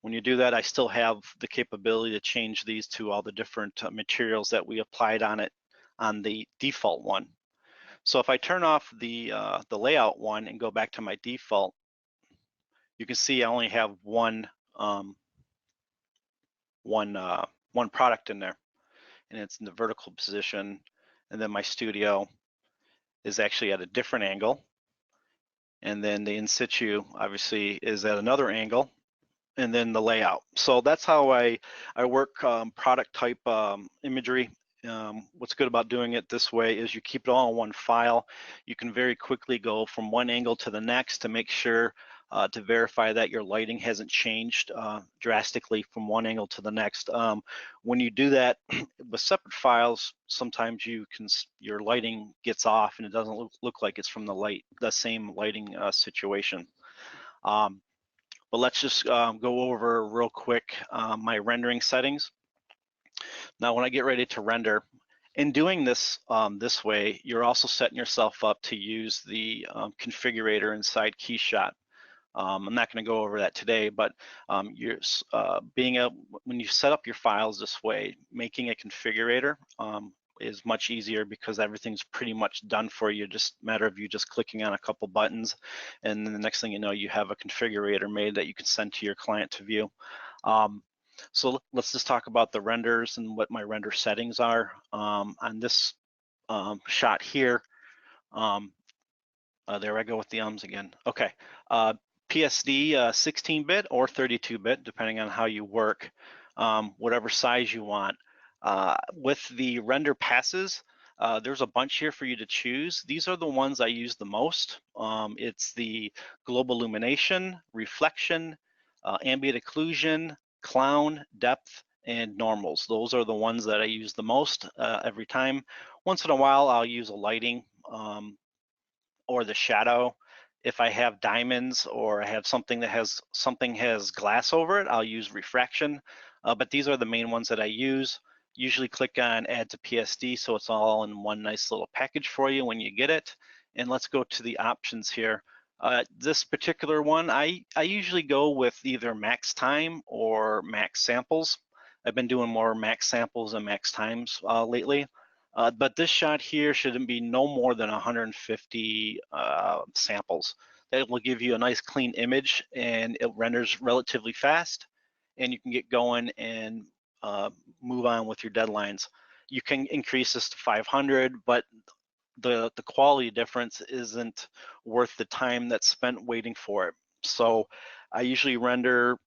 When you do that, I still have the capability to change these to all the different materials that we applied on it on the default one. So if I turn off the layout one and go back to my default, you can see I only have one product in there, and it's in the vertical position. And then my studio is actually at a different angle. And then the in situ obviously is at another angle, and then the layout. So that's how I work product type imagery. What's good about doing it this way is you keep it all in one file. You can very quickly go from one angle to the next to make sure to verify that your lighting hasn't changed drastically from one angle to the next. When you do that with separate files, sometimes your lighting gets off and it doesn't look like it's from the same lighting situation. But let's just go over real quick my rendering settings. Now, when I get ready to render, in doing this this way, you're also setting yourself up to use the configurator inside KeyShot. I'm not going to go over that today, but when you set up your files this way, making a configurator is much easier because everything's pretty much done for you. Just a matter of you just clicking on a couple buttons, and then the next thing you know, you have a configurator made that you can send to your client to view. So let's just talk about the renders and what my render settings are. On this shot here, There I go with the ums again. Okay, PSD 16-bit or 32-bit, depending on how you work, whatever size you want. With the render passes, there's a bunch here for you to choose. These are the ones I use the most. It's the global illumination, reflection, ambient occlusion, clown, depth, and normals. Those are the ones that I use the most every time. Once in a while, I'll use a lighting or the shadow. If I have diamonds or I have something that has glass over it, I'll use refraction. But these are the main ones that I use. Usually click on add to PSD so it's all in one nice little package for you when you get it. And let's go to the options here. This particular one, I usually go with either max time or max samples. I've been doing more max samples and max times lately. But this shot here shouldn't be no more than 150 samples. That will give you a nice clean image, and it renders relatively fast, and you can get going and move on with your deadlines. You can increase this to 500, but the quality difference isn't worth the time that's spent waiting for it. So I usually render,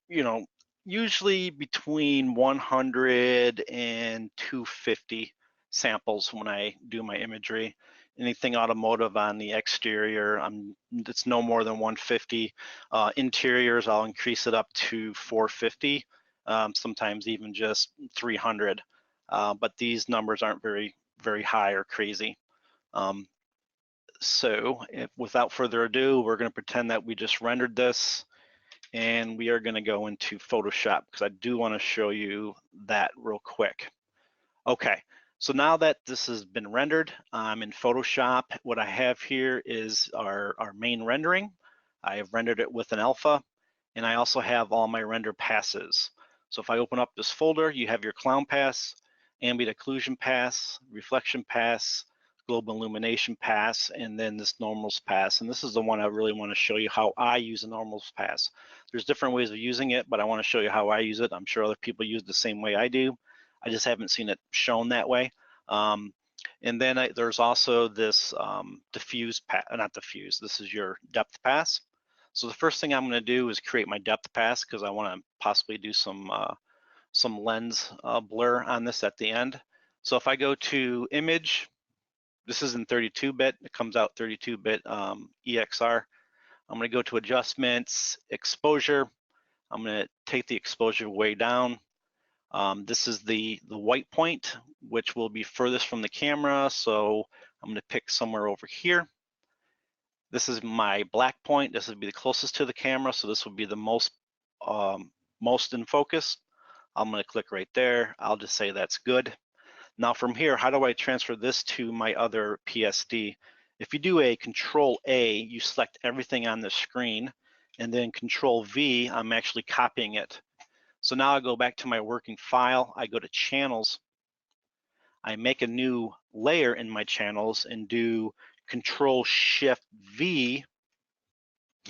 usually between 100 and 250 samples when I do my imagery. Anything automotive on the exterior, it's no more than 150. Interiors, I'll increase it up to 450, sometimes even just 300. But these numbers aren't very, very high or crazy. So without further ado, we're going to pretend that we just rendered this, and we are going to go into Photoshop because I do want to show you that real quick. Okay, so now that this has been rendered, I'm in Photoshop. What I have here is our main rendering. I have rendered it with an alpha, and I also have all my render passes. So if I open up this folder, you have your clown pass, ambient occlusion pass, reflection pass, global illumination pass, and then this normals pass. And this is the one I really want to show you how I use a normals pass. There's different ways of using it, but I want to show you how I use it. I'm sure other people use the same way I do. I just haven't seen it shown that way. And then there's also this diffuse pass, not diffuse, this is your depth pass. So the first thing I'm going to do is create my depth pass because I want to possibly do some lens blur on this at the end. So if I go to image, this is in 32-bit, it comes out 32-bit EXR. I'm going to go to adjustments, exposure. I'm going to take the exposure way down. This is the white point, which will be furthest from the camera. So I'm going to pick somewhere over here. This is my black point. This would be the closest to the camera. So this would be the most in focus. I'm going to click right there. I'll just say that's good. Now from here, how do I transfer this to my other PSD? If you do a Control A, you select everything on the screen, and then Control V, I'm actually copying it. So now I go back to my working file, I go to channels, I make a new layer in my channels and do Control Shift V.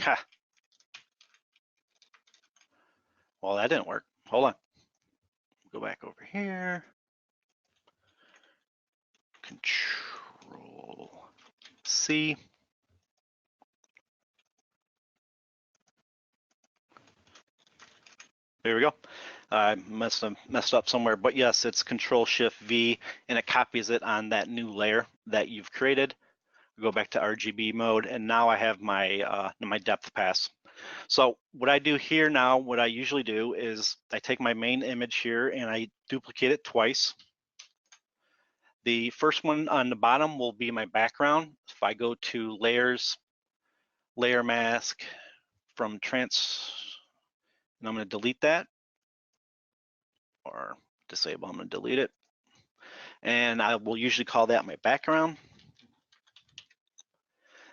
Ha. Well, that didn't work. Hold on. Go back over here. Control C. There we go. I must have messed up somewhere, but yes, it's Control Shift V, and it copies it on that new layer that you've created. Go back to RGB mode, and now I have my my depth pass. So what I do here now, what I usually do is I take my main image here and I duplicate it twice. The first one on the bottom will be my background. If I go to layers, layer mask from trans, and I'm going to delete that, or disable, I'm going to delete it. And I will usually call that my background.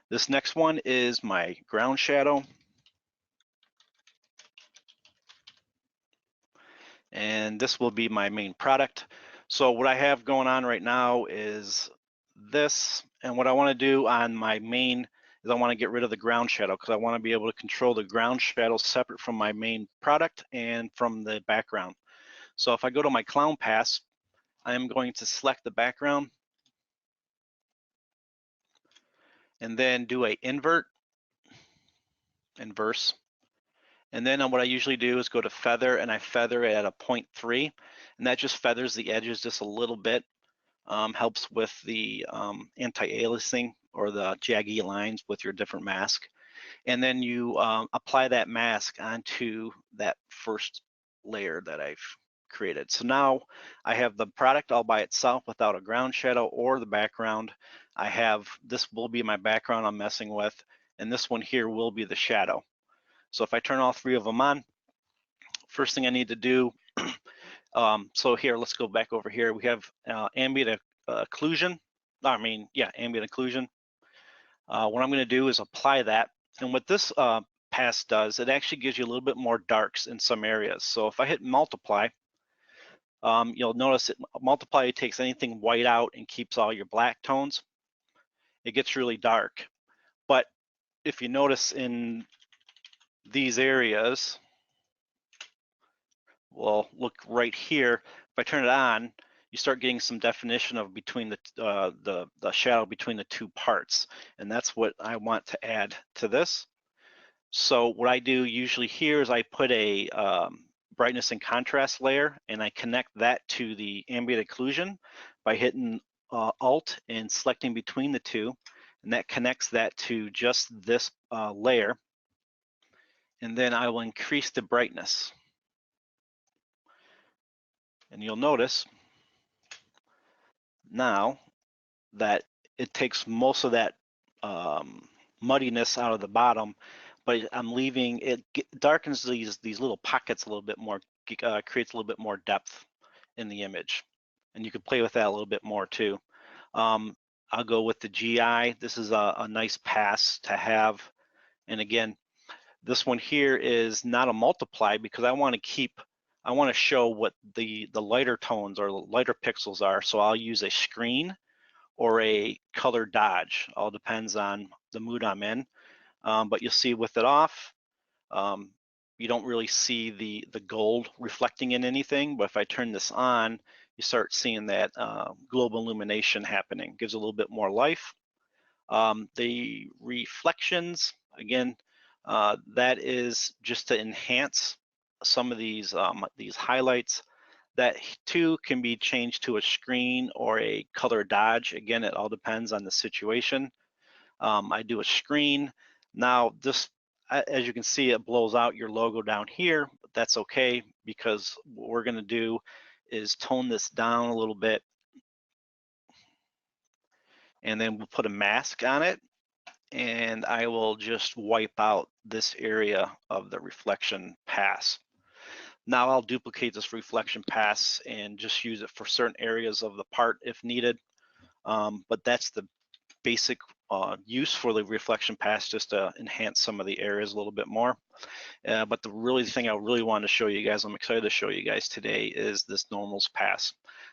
This next one is my ground shadow. And this will be my main product. So what I have going on right now is this, and what I want to do on my main is I want to get rid of the ground shadow because I want to be able to control the ground shadow separate from my main product and from the background. So if I go to my clown pass, I am going to select the background, and then do a inverse. And then what I usually do is go to feather, and I feather it at a 0.3, and that just feathers the edges just a little bit. Helps with the anti-aliasing or the jaggy lines with your different mask. And then you apply that mask onto that first layer that I've created. So now I have the product all by itself without a ground shadow or the background. I have, this will be my background I'm messing with, and this one here will be the shadow. So if I turn all three of them on, first thing I need to do, so here, let's go back over here. We have ambient occlusion. Ambient occlusion. What I'm going to do is apply that. And what this pass does, it actually gives you a little bit more darks in some areas. So if I hit multiply, you'll notice it multiply takes anything white out and keeps all your black tones. It gets really dark. But if you notice in these areas, well, look right here. If I turn it on, you start getting some definition of between the shadow between the two parts, and that's what I want to add to this. So what I do usually here is I put a brightness and contrast layer, and I connect that to the ambient occlusion by hitting Alt and selecting between the two, and that connects that to just this layer. And then I will increase the brightness. And you'll notice now that it takes most of that muddiness out of the bottom, but I'm leaving it darkens these little pockets a little bit more, creates a little bit more depth in the image, and you can play with that a little bit more too. I'll go with the GI. This is a nice pass to have, and again, this one here is not a multiply because I want to show what the lighter tones or lighter pixels are. So I'll use a screen or a color dodge. All depends on the mood I'm in. But you'll see with it off, you don't really see the gold reflecting in anything. But if I turn this on, you start seeing that global illumination happening. Gives a little bit more life. The reflections, again, that is just to enhance some of these highlights. That too can be changed to a screen or a color dodge. Again, it all depends on the situation. I do a screen. Now this, as you can see, it blows out your logo down here, but that's okay because what we're gonna do is tone this down a little bit, and then we'll put a mask on it, and I will just wipe out this area of the reflection pass. Now I'll duplicate this reflection pass and just use it for certain areas of the part if needed. But that's the basic use for the reflection pass, just to enhance some of the areas a little bit more. But the thing I really wanted to show you guys, I'm excited to show you guys today, is this normals pass.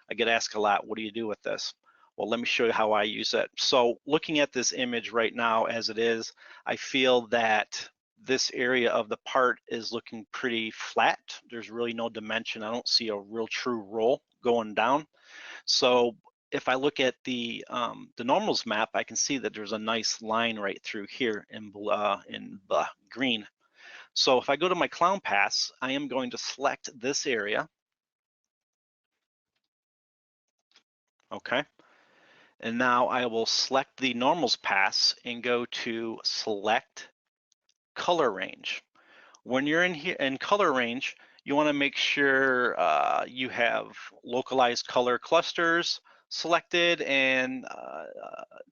I get asked a lot, what do you do with this? Well, let me show you how I use it. So looking at this image right now as it is, I feel that this area of the part is looking pretty flat. There's really no dimension. I don't see a real true roll going down. So if I look at the normals map, I can see that there's a nice line right through here in green. So if I go to my clown pass, I am going to select this area. Okay. And now I will select the normals pass and go to select color range. When you're in here in color range, you want to make sure you have localized color clusters selected and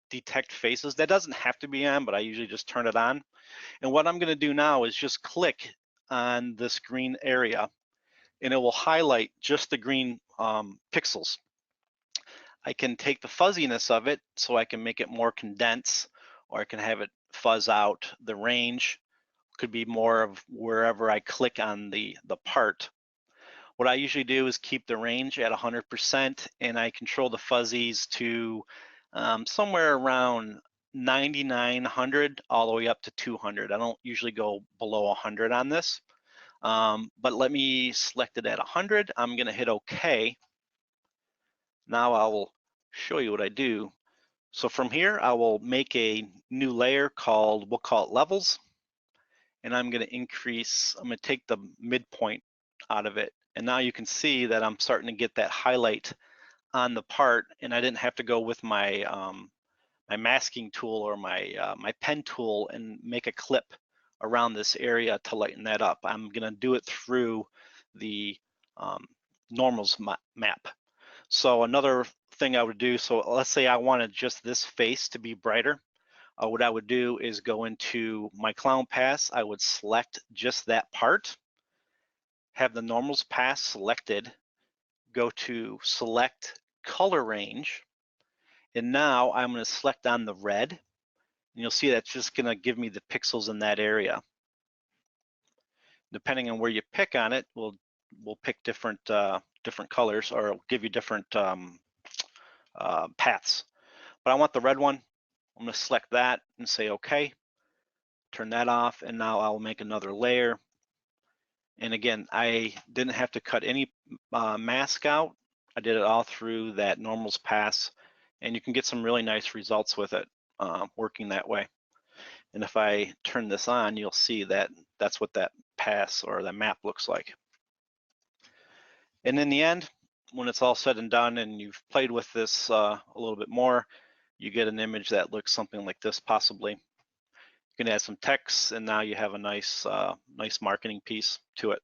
detect faces. That doesn't have to be on, but I usually just turn it on. And what I'm going to do now is just click on this green area, and it will highlight just the green pixels. I can take the fuzziness of it so I can make it more condensed, or I can have it fuzz out. The range could be more of wherever I click on the part. What I usually do is keep the range at 100%, and I control the fuzzies to somewhere around 9900 all the way up to 200. I don't usually go below 100 on this, but let me select it at 100. I'm gonna hit OK. Now I will show you what I do. So from here, I will make a new layer called, we'll call it levels. And I'm going to take the midpoint out of it. And now you can see that I'm starting to get that highlight on the part, and I didn't have to go with my my masking tool or my pen tool and make a clip around this area to lighten that up. I'm going to do it through the normals map. So another thing I would do, so let's say I wanted just this face to be brighter. What I would do is go into my clown pass. I would select just that part, have the normals pass selected, go to select color range, and now I'm going to select on the red, and you'll see that's just going to give me the pixels in that area. Depending on where you pick on it, we'll pick different different colors, or it'll give you different paths. But I want the red one. I'm going to select that and say OK. Turn that off, and now I'll make another layer. And again, I didn't have to cut any mask out. I did it all through that normals pass, and you can get some really nice results with it working that way. And if I turn this on, you'll see that that's what that pass or that map looks like. And in the end, when it's all said and done and you've played with this a little bit more, you get an image that looks something like this possibly. You can add some text, and now you have a nice, nice marketing piece to it.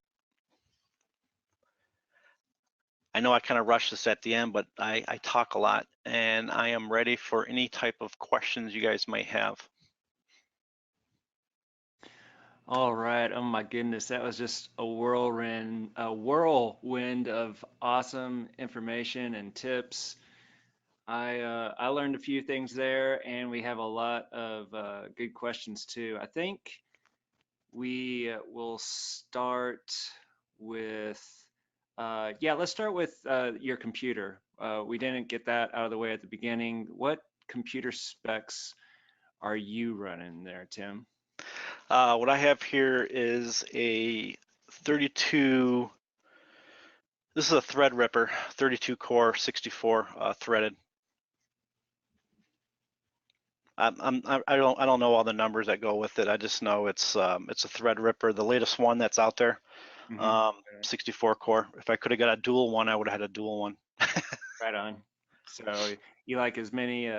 I know I kind of rushed this at the end, but I talk a lot, and I am ready for any type of questions you guys might have. All right. Oh my goodness, that was just a whirlwind of awesome information and tips. I learned a few things there, and we have a lot of good questions too. I think we will start with yeah, let's start with your computer. We didn't get that out of the way at the beginning. What computer specs are you running there, Tim? What I have here is a 32, this is a Threadripper, 32 core, 64 threaded. I don't know all the numbers that go with it. I just know it's a Threadripper, the latest one that's out there, Hmm. 64 core. If I could have got a dual one, I would have had a dual one. Right on. So you like as many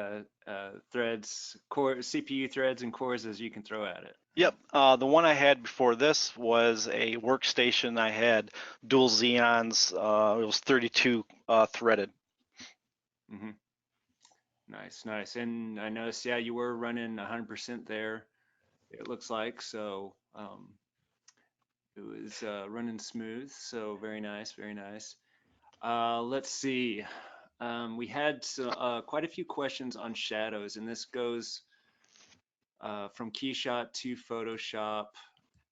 threads, core CPU threads and cores as you can throw at it. Yep, the one I had before this was a workstation. I had dual Xeons. It was 32 threaded. Hmm. Nice, nice. And I noticed, yeah, you were running 100% there, it looks like. So it was running smooth. So very nice, very nice. Let's see. We had quite a few questions on shadows, and this goes from KeyShot to Photoshop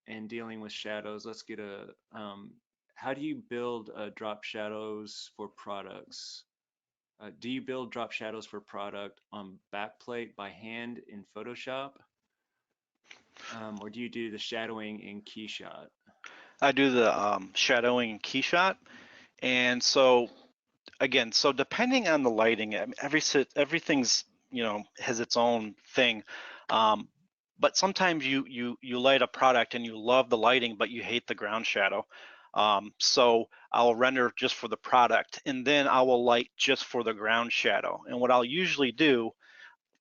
and dealing with shadows. Let's get a, how do you build drop shadows for products? Do you build drop shadows for product on Backplate by hand in Photoshop? Or do you do the shadowing in KeyShot? I do the shadowing in KeyShot, and so again, so depending on the lighting, I mean, everything's has its own thing. Um, but sometimes you light a product and you love the lighting, but you hate the ground shadow. So I'll render just for the product, and then I will light just for the ground shadow. And what I'll usually do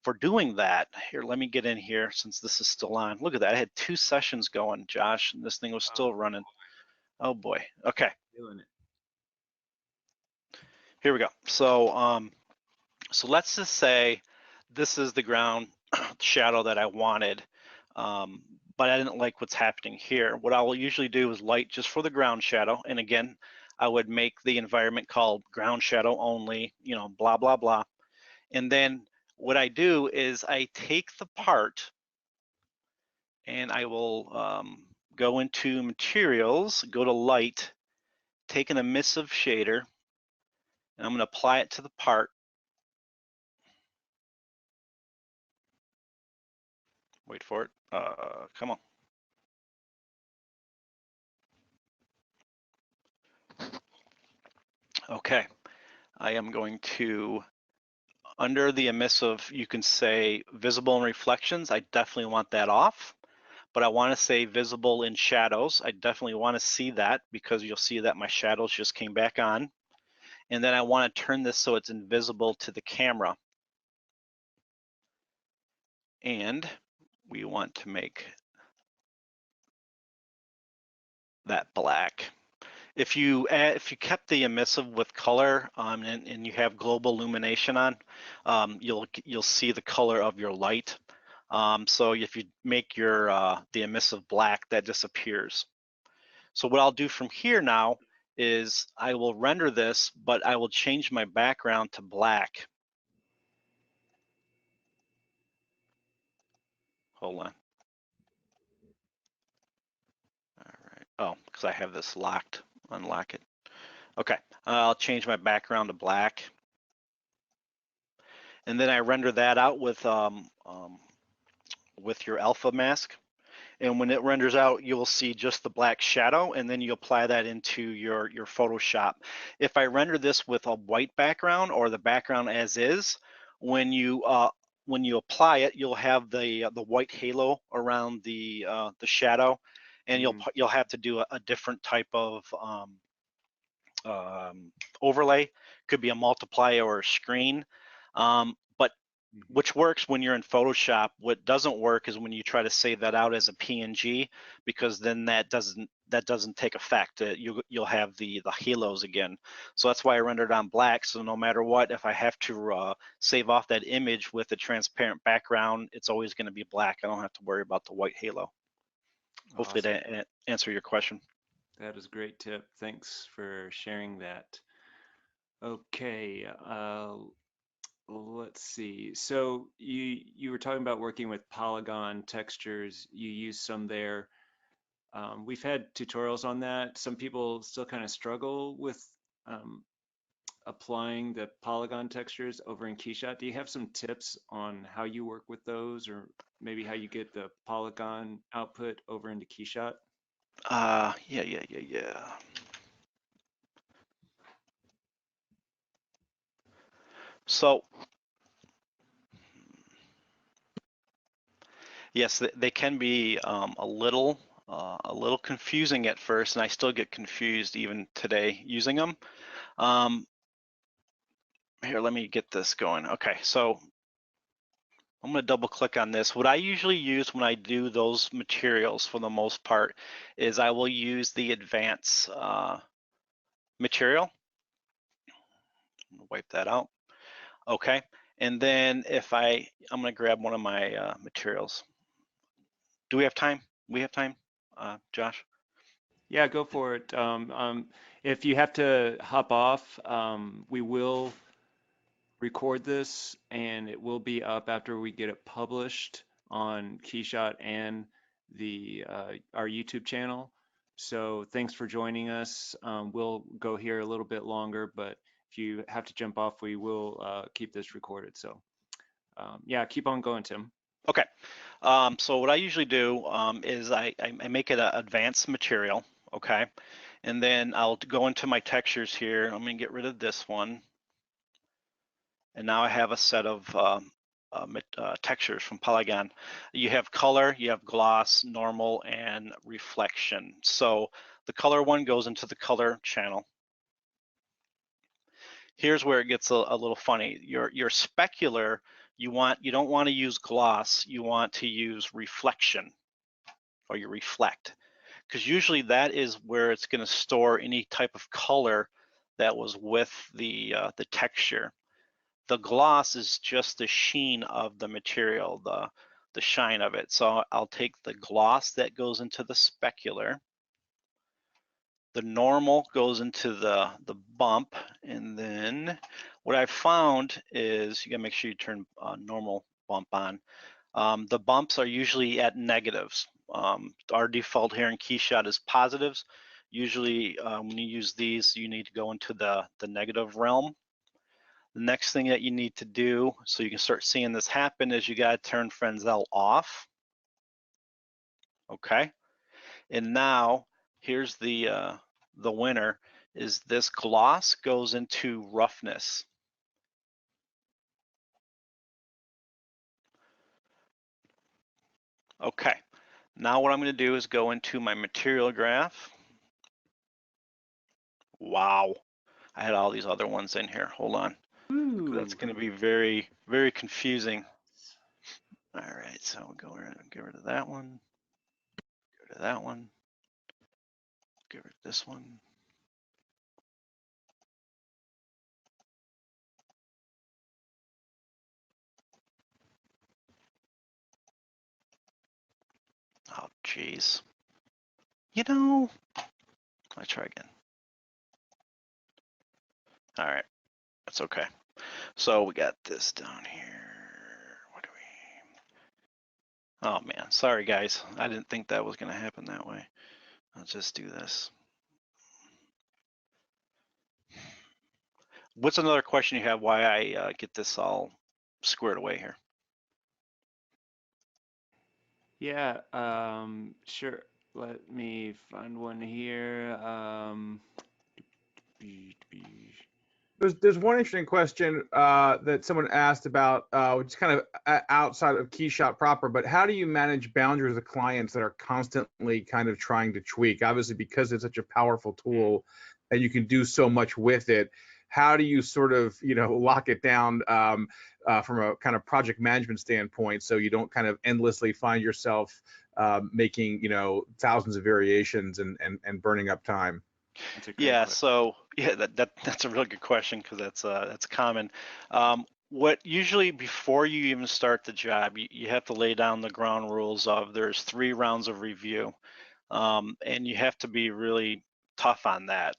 for doing that, here, let me get in here since this is still on. Look at that, I had 2 sessions going, Josh, and this thing was Oh, still running. Oh boy, okay, doing it. here we go. So let's just say this is the ground shadow that I wanted, but I didn't like what's happening here. What I will usually do is light just for the ground shadow. And again, I would make the environment called ground shadow only, blah, blah, blah. And then what I do is I take the part and I will go into materials, go to light, take an emissive shader, and I'm going to apply it to the part. Wait for it. Come on. Okay, I am going to under the emissive, you can say visible and reflections. I definitely want that off. But I want to say visible in shadows. I definitely want to see that because you'll see that my shadows just came back on. And then I want to turn this so it's invisible to the camera. And we want to make that black. If you kept the emissive with color and you have global illumination on, you'll see the color of your light. So if you make your the emissive black, that disappears. So what I'll do from here now is I will render this, but I will change my background to black. Hold on. All right. Oh, because I have this locked. Unlock it. Okay. I'll change my background to black. And then I render that out with your alpha mask. And when it renders out, you'll see just the black shadow, and then you apply that into your Photoshop. If I render this with a white background or the background as is, when you apply it, you'll have the white halo around the shadow, and you'll have to do a different type of overlay. Could be a multiplier or a screen. But which works when you're in Photoshop. What doesn't work is when you try to save that out as a PNG, because then that doesn't take effect. You'll have the halos again. So that's why I rendered on black. So no matter what, if I have to save off that image with a transparent background, it's always going to be black. I don't have to worry about the white halo. Hopefully that answer your question. That is a great tip. Thanks for sharing that. Okay, let's see. So you were talking about working with polygon textures. You use some there. We've had tutorials on that. Some people still kind of struggle with applying the polygon textures over in KeyShot. Do you have some tips on how you work with those, or maybe how you get the polygon output over into KeyShot? Yeah. So yes, they can be a little confusing at first, and I still get confused even today using them. Here, let me get this going. Okay, so I'm going to double click on this. What I usually use when I do those materials, for the most part, is I will use the advanced material. I'm going to wipe that out. Okay, and then if I'm going to grab one of my materials. Do we have time? We have time, Josh? Yeah, go for it. If you have to hop off, we will record this and it will be up after we get it published on KeyShot and our YouTube channel. So thanks for joining us. We'll go here a little bit longer, but if you have to jump off, we will keep this recorded. So yeah, keep on going, Tim. Okay. So what I usually do is I make it an advanced material, okay? And then I'll go into my textures here. I'm gonna get rid of this one. And now I have a set of textures from Polygon. You have color, you have gloss, normal, and reflection. So the color one goes into the color channel. Here's where it gets a little funny. Your specular, you don't want to use gloss, you want to use reflection, or you reflect, because usually that is where it's going to store any type of color that was with the texture. The gloss is just the sheen of the material, the shine of it. So I'll take the gloss that goes into the specular. The normal goes into the bump, and then what I've found is you gotta make sure you turn normal bump on. The bumps are usually at negatives. Our default here in KeyShot is positives. Usually when you use these, you need to go into the negative realm. The next thing that you need to do, so you can start seeing this happen, is you gotta turn Fresnel off. Okay, and now here's the winner, is this gloss goes into roughness. Okay, now what I'm going to do is go into my material graph. Wow, I had all these other ones in here. Hold on. Ooh. That's going to be very, very confusing. All right, so we'll go ahead and get rid of that one. Get rid of that one. Get rid of this one. Oh, geez. You know, let's try again. All right, that's okay. So we got this down here. What do we? Oh man, sorry guys. I didn't think that was gonna happen that way. Let's just do this. What's another question you have why I get this all squared away here? Yeah, sure. Let me find one here. There's one interesting question that someone asked about, which is kind of outside of KeyShot proper, but how do you manage boundaries with clients that are constantly kind of trying to tweak? Obviously, because it's such a powerful tool and you can do so much with it, how do you sort of, lock it down from a kind of project management standpoint so you don't kind of endlessly find yourself making, thousands of variations and burning up time? That's a great Yeah, question. so yeah, that's a really good question because that's common. What usually before you even start the job, you have to lay down the ground rules of there's 3 rounds of review, and you have to be really tough on that.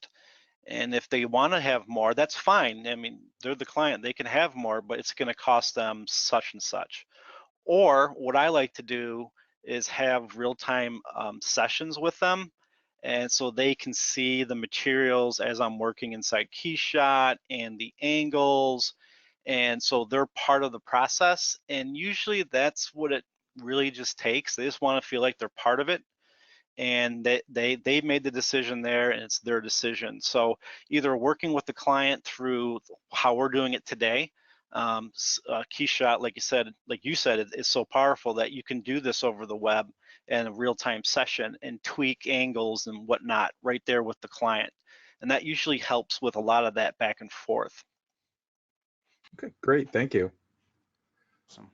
And if they want to have more, that's fine. I mean, they're the client; they can have more, but it's going to cost them such and such. Or what I like to do is have real-time sessions with them, and so they can see the materials as I'm working inside KeyShot and the angles, and so they're part of the process. And usually that's what it really just takes. They just want to feel like they're part of it, and they made the decision there, and it's their decision. So either working with the client through how we're doing it today. KeyShot, like you said, is so powerful that you can do this over the web in a real-time session and tweak angles and whatnot right there with the client, and that usually helps with a lot of that back and forth. Okay, great. Thank you. Awesome.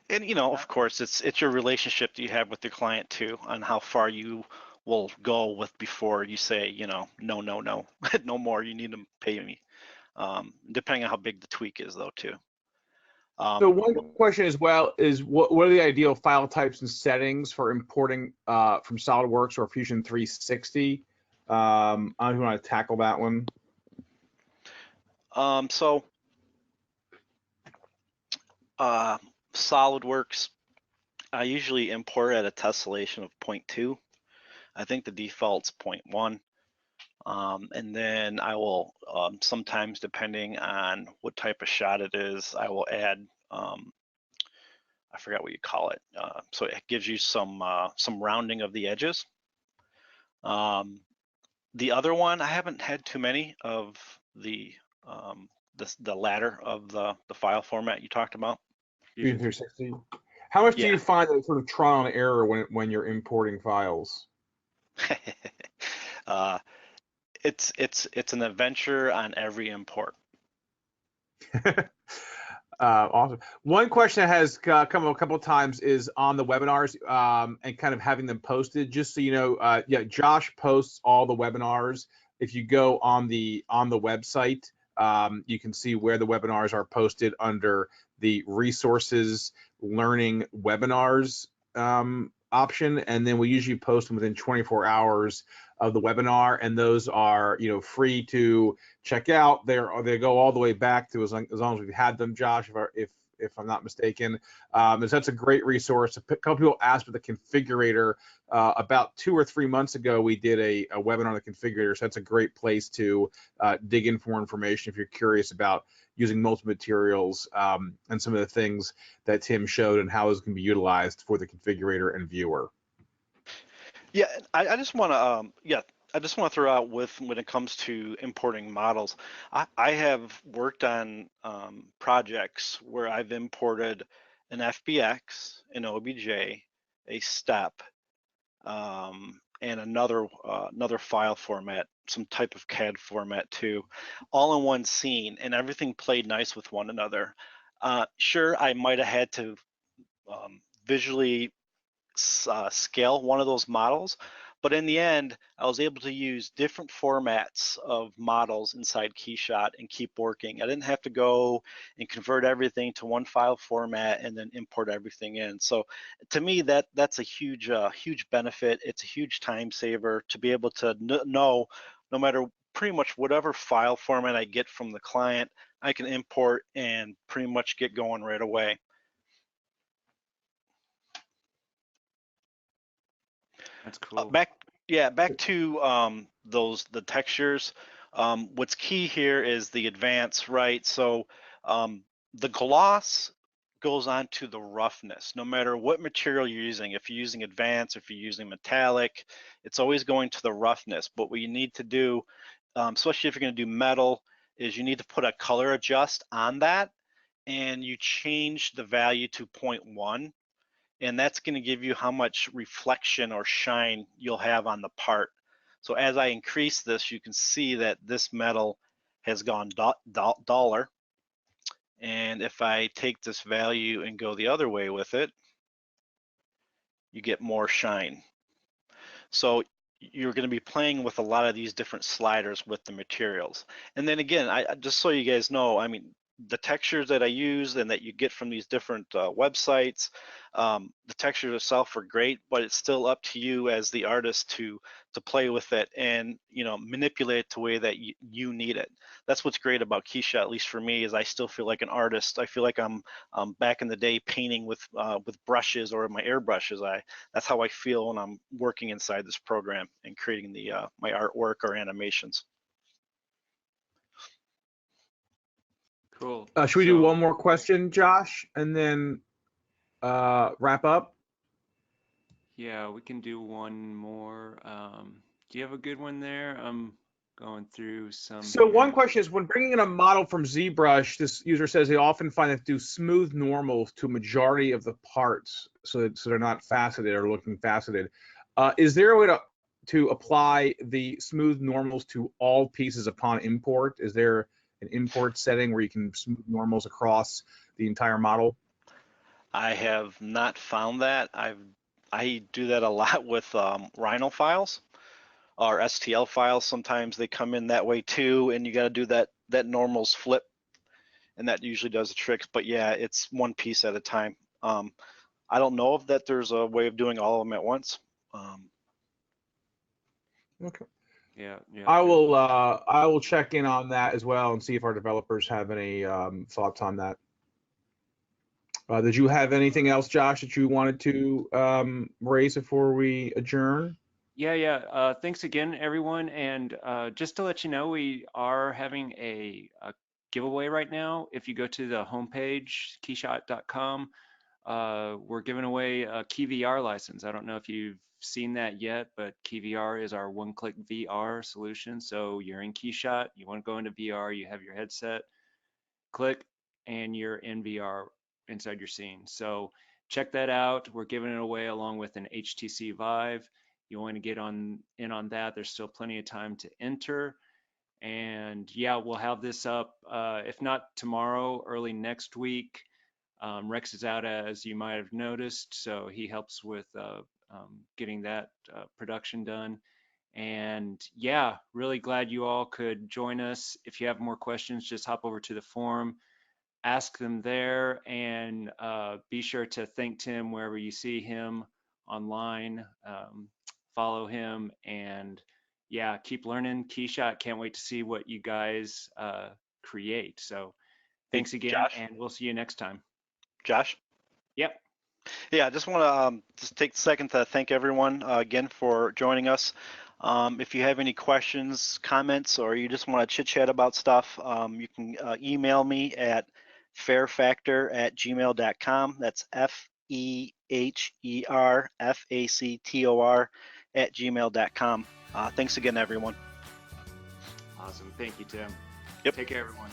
And of course, it's your relationship that you have with your client too, on how far you will go with before you say, no, no, no, no more. You need to pay me. Depending on how big the tweak is, though, too. So one question as well is what are the ideal file types and settings for importing from SolidWorks or Fusion 360? I don't know if you want to tackle that one. So SolidWorks, I usually import at a tessellation of 0.2. I think the default's 0.1. And then I will sometimes, depending on what type of shot it is, I will add, I forgot what you call it. So it gives you some rounding of the edges. The other one, I haven't had too many of the latter of the file format you talked about. Fusion 360. How much do Yeah. you find that sort of trial and error when you're importing files? It's an adventure on every import. Awesome. One question that has come up a couple of times is on the webinars and kind of having them posted. Just so you know, yeah, Josh posts all the webinars. If you go on the website, you can see where the webinars are posted under the resources learning webinars option, and then we usually post them within 24 hours of the webinar, and those are free to check out. They go all the way back to as long as we've had them, Josh, if I'm not mistaken. So that's a great resource. A couple people asked for the configurator. About 2 or 3 months ago, we did a webinar on the configurator, so that's a great place to dig in for more information if you're curious about using MultiMaterials and some of the things that Tim showed and how those can be utilized for the configurator and viewer. Yeah, I just want to I just want to throw out when it comes to importing models. I have worked on projects where I've imported an FBX, an OBJ, a step, and another file format, some type of CAD format too, all in one scene, and everything played nice with one another. Sure, I might have had to visually scale one of those models, but in the end, I was able to use different formats of models inside KeyShot and keep working. I didn't have to go and convert everything to one file format and then import everything in. So to me, that's a huge benefit. It's a huge time saver to be able to know, no matter pretty much whatever file format I get from the client, I can import and pretty much get going right away. That's cool. Back to the textures. What's key here is the advance, right? So the gloss goes on to the roughness, no matter what material you're using. If you're using advance, if you're using metallic, it's always going to the roughness. But what you need to do, especially if you're going to do metal, is you need to put a color adjust on that, and you change the value to 0.1. And that's going to give you how much reflection or shine you'll have on the part. So as I increase this, you can see that this metal has gone duller. And if I take this value and go the other way with it, you get more shine. So you're going to be playing with a lot of these different sliders with the materials. And then again, just so you guys know, I mean, the textures that I use and that you get from these different websites, the textures itself are great, but it's still up to you as the artist to play with it and, you know, manipulate it the way that you need it. That's what's great about KeyShot, at least for me, is I still feel like an artist. I feel like I'm back in the day painting with brushes or my airbrushes. That's how I feel when I'm working inside this program and creating the my artwork or animations. Cool. Should we do one more question, Josh, and then wrap up? Yeah, we can do one more. Do you have a good one there? I'm going through some. So here. one question is, when bringing in a model from ZBrush, this user says they often find that do smooth normals to a majority of the parts, so they're not faceted or looking faceted. Is there a way to apply the smooth normals to all pieces upon import? Is there an import setting where you can smooth normals across the entire model? I have not found that. I do that a lot with Rhino files or STL files. Sometimes they come in that way too, and you got to do that normals flip, and that usually does the tricks. But yeah, it's one piece at a time. I don't know if that there's a way of doing all of them at once. Okay. Yeah. I will check in on that as well and see if our developers have any thoughts on that. Did you have anything else, Josh, that you wanted to raise before we adjourn? Yeah. Thanks again, everyone. And just to let you know, we are having a giveaway right now. If you go to the homepage, keyshot.com, we're giving away a KeyVR license. I don't know if you've seen that yet, but KeyVR is our one-click VR solution. So you're in KeyShot, you want to go into VR, you have your headset, click, and you're in VR inside your scene. So check that out. We're giving it away along with an HTC Vive. You want to get in on that. There's still plenty of time to enter. And yeah, we'll have this up, if not tomorrow, early next week. Rex is out, as you might have noticed, so he helps with getting that production done. And yeah, really glad you all could join us. If you have more questions, just hop over to the forum, ask them there, and be sure to thank Tim wherever you see him online. Follow him, and yeah, keep learning. KeyShot, can't wait to see what you guys create. So thanks again, Josh? and we'll see you next time. Josh? Yep. Yeah, I just want to just take a second to thank everyone again for joining us. If you have any questions, comments, or you just want to chit chat about stuff, you can email me at feherfactor@gmail.com. That's FEHERFACTOR@gmail.com. Thanks again, everyone. Awesome. Thank you, Tim. Yep. Take care, everyone.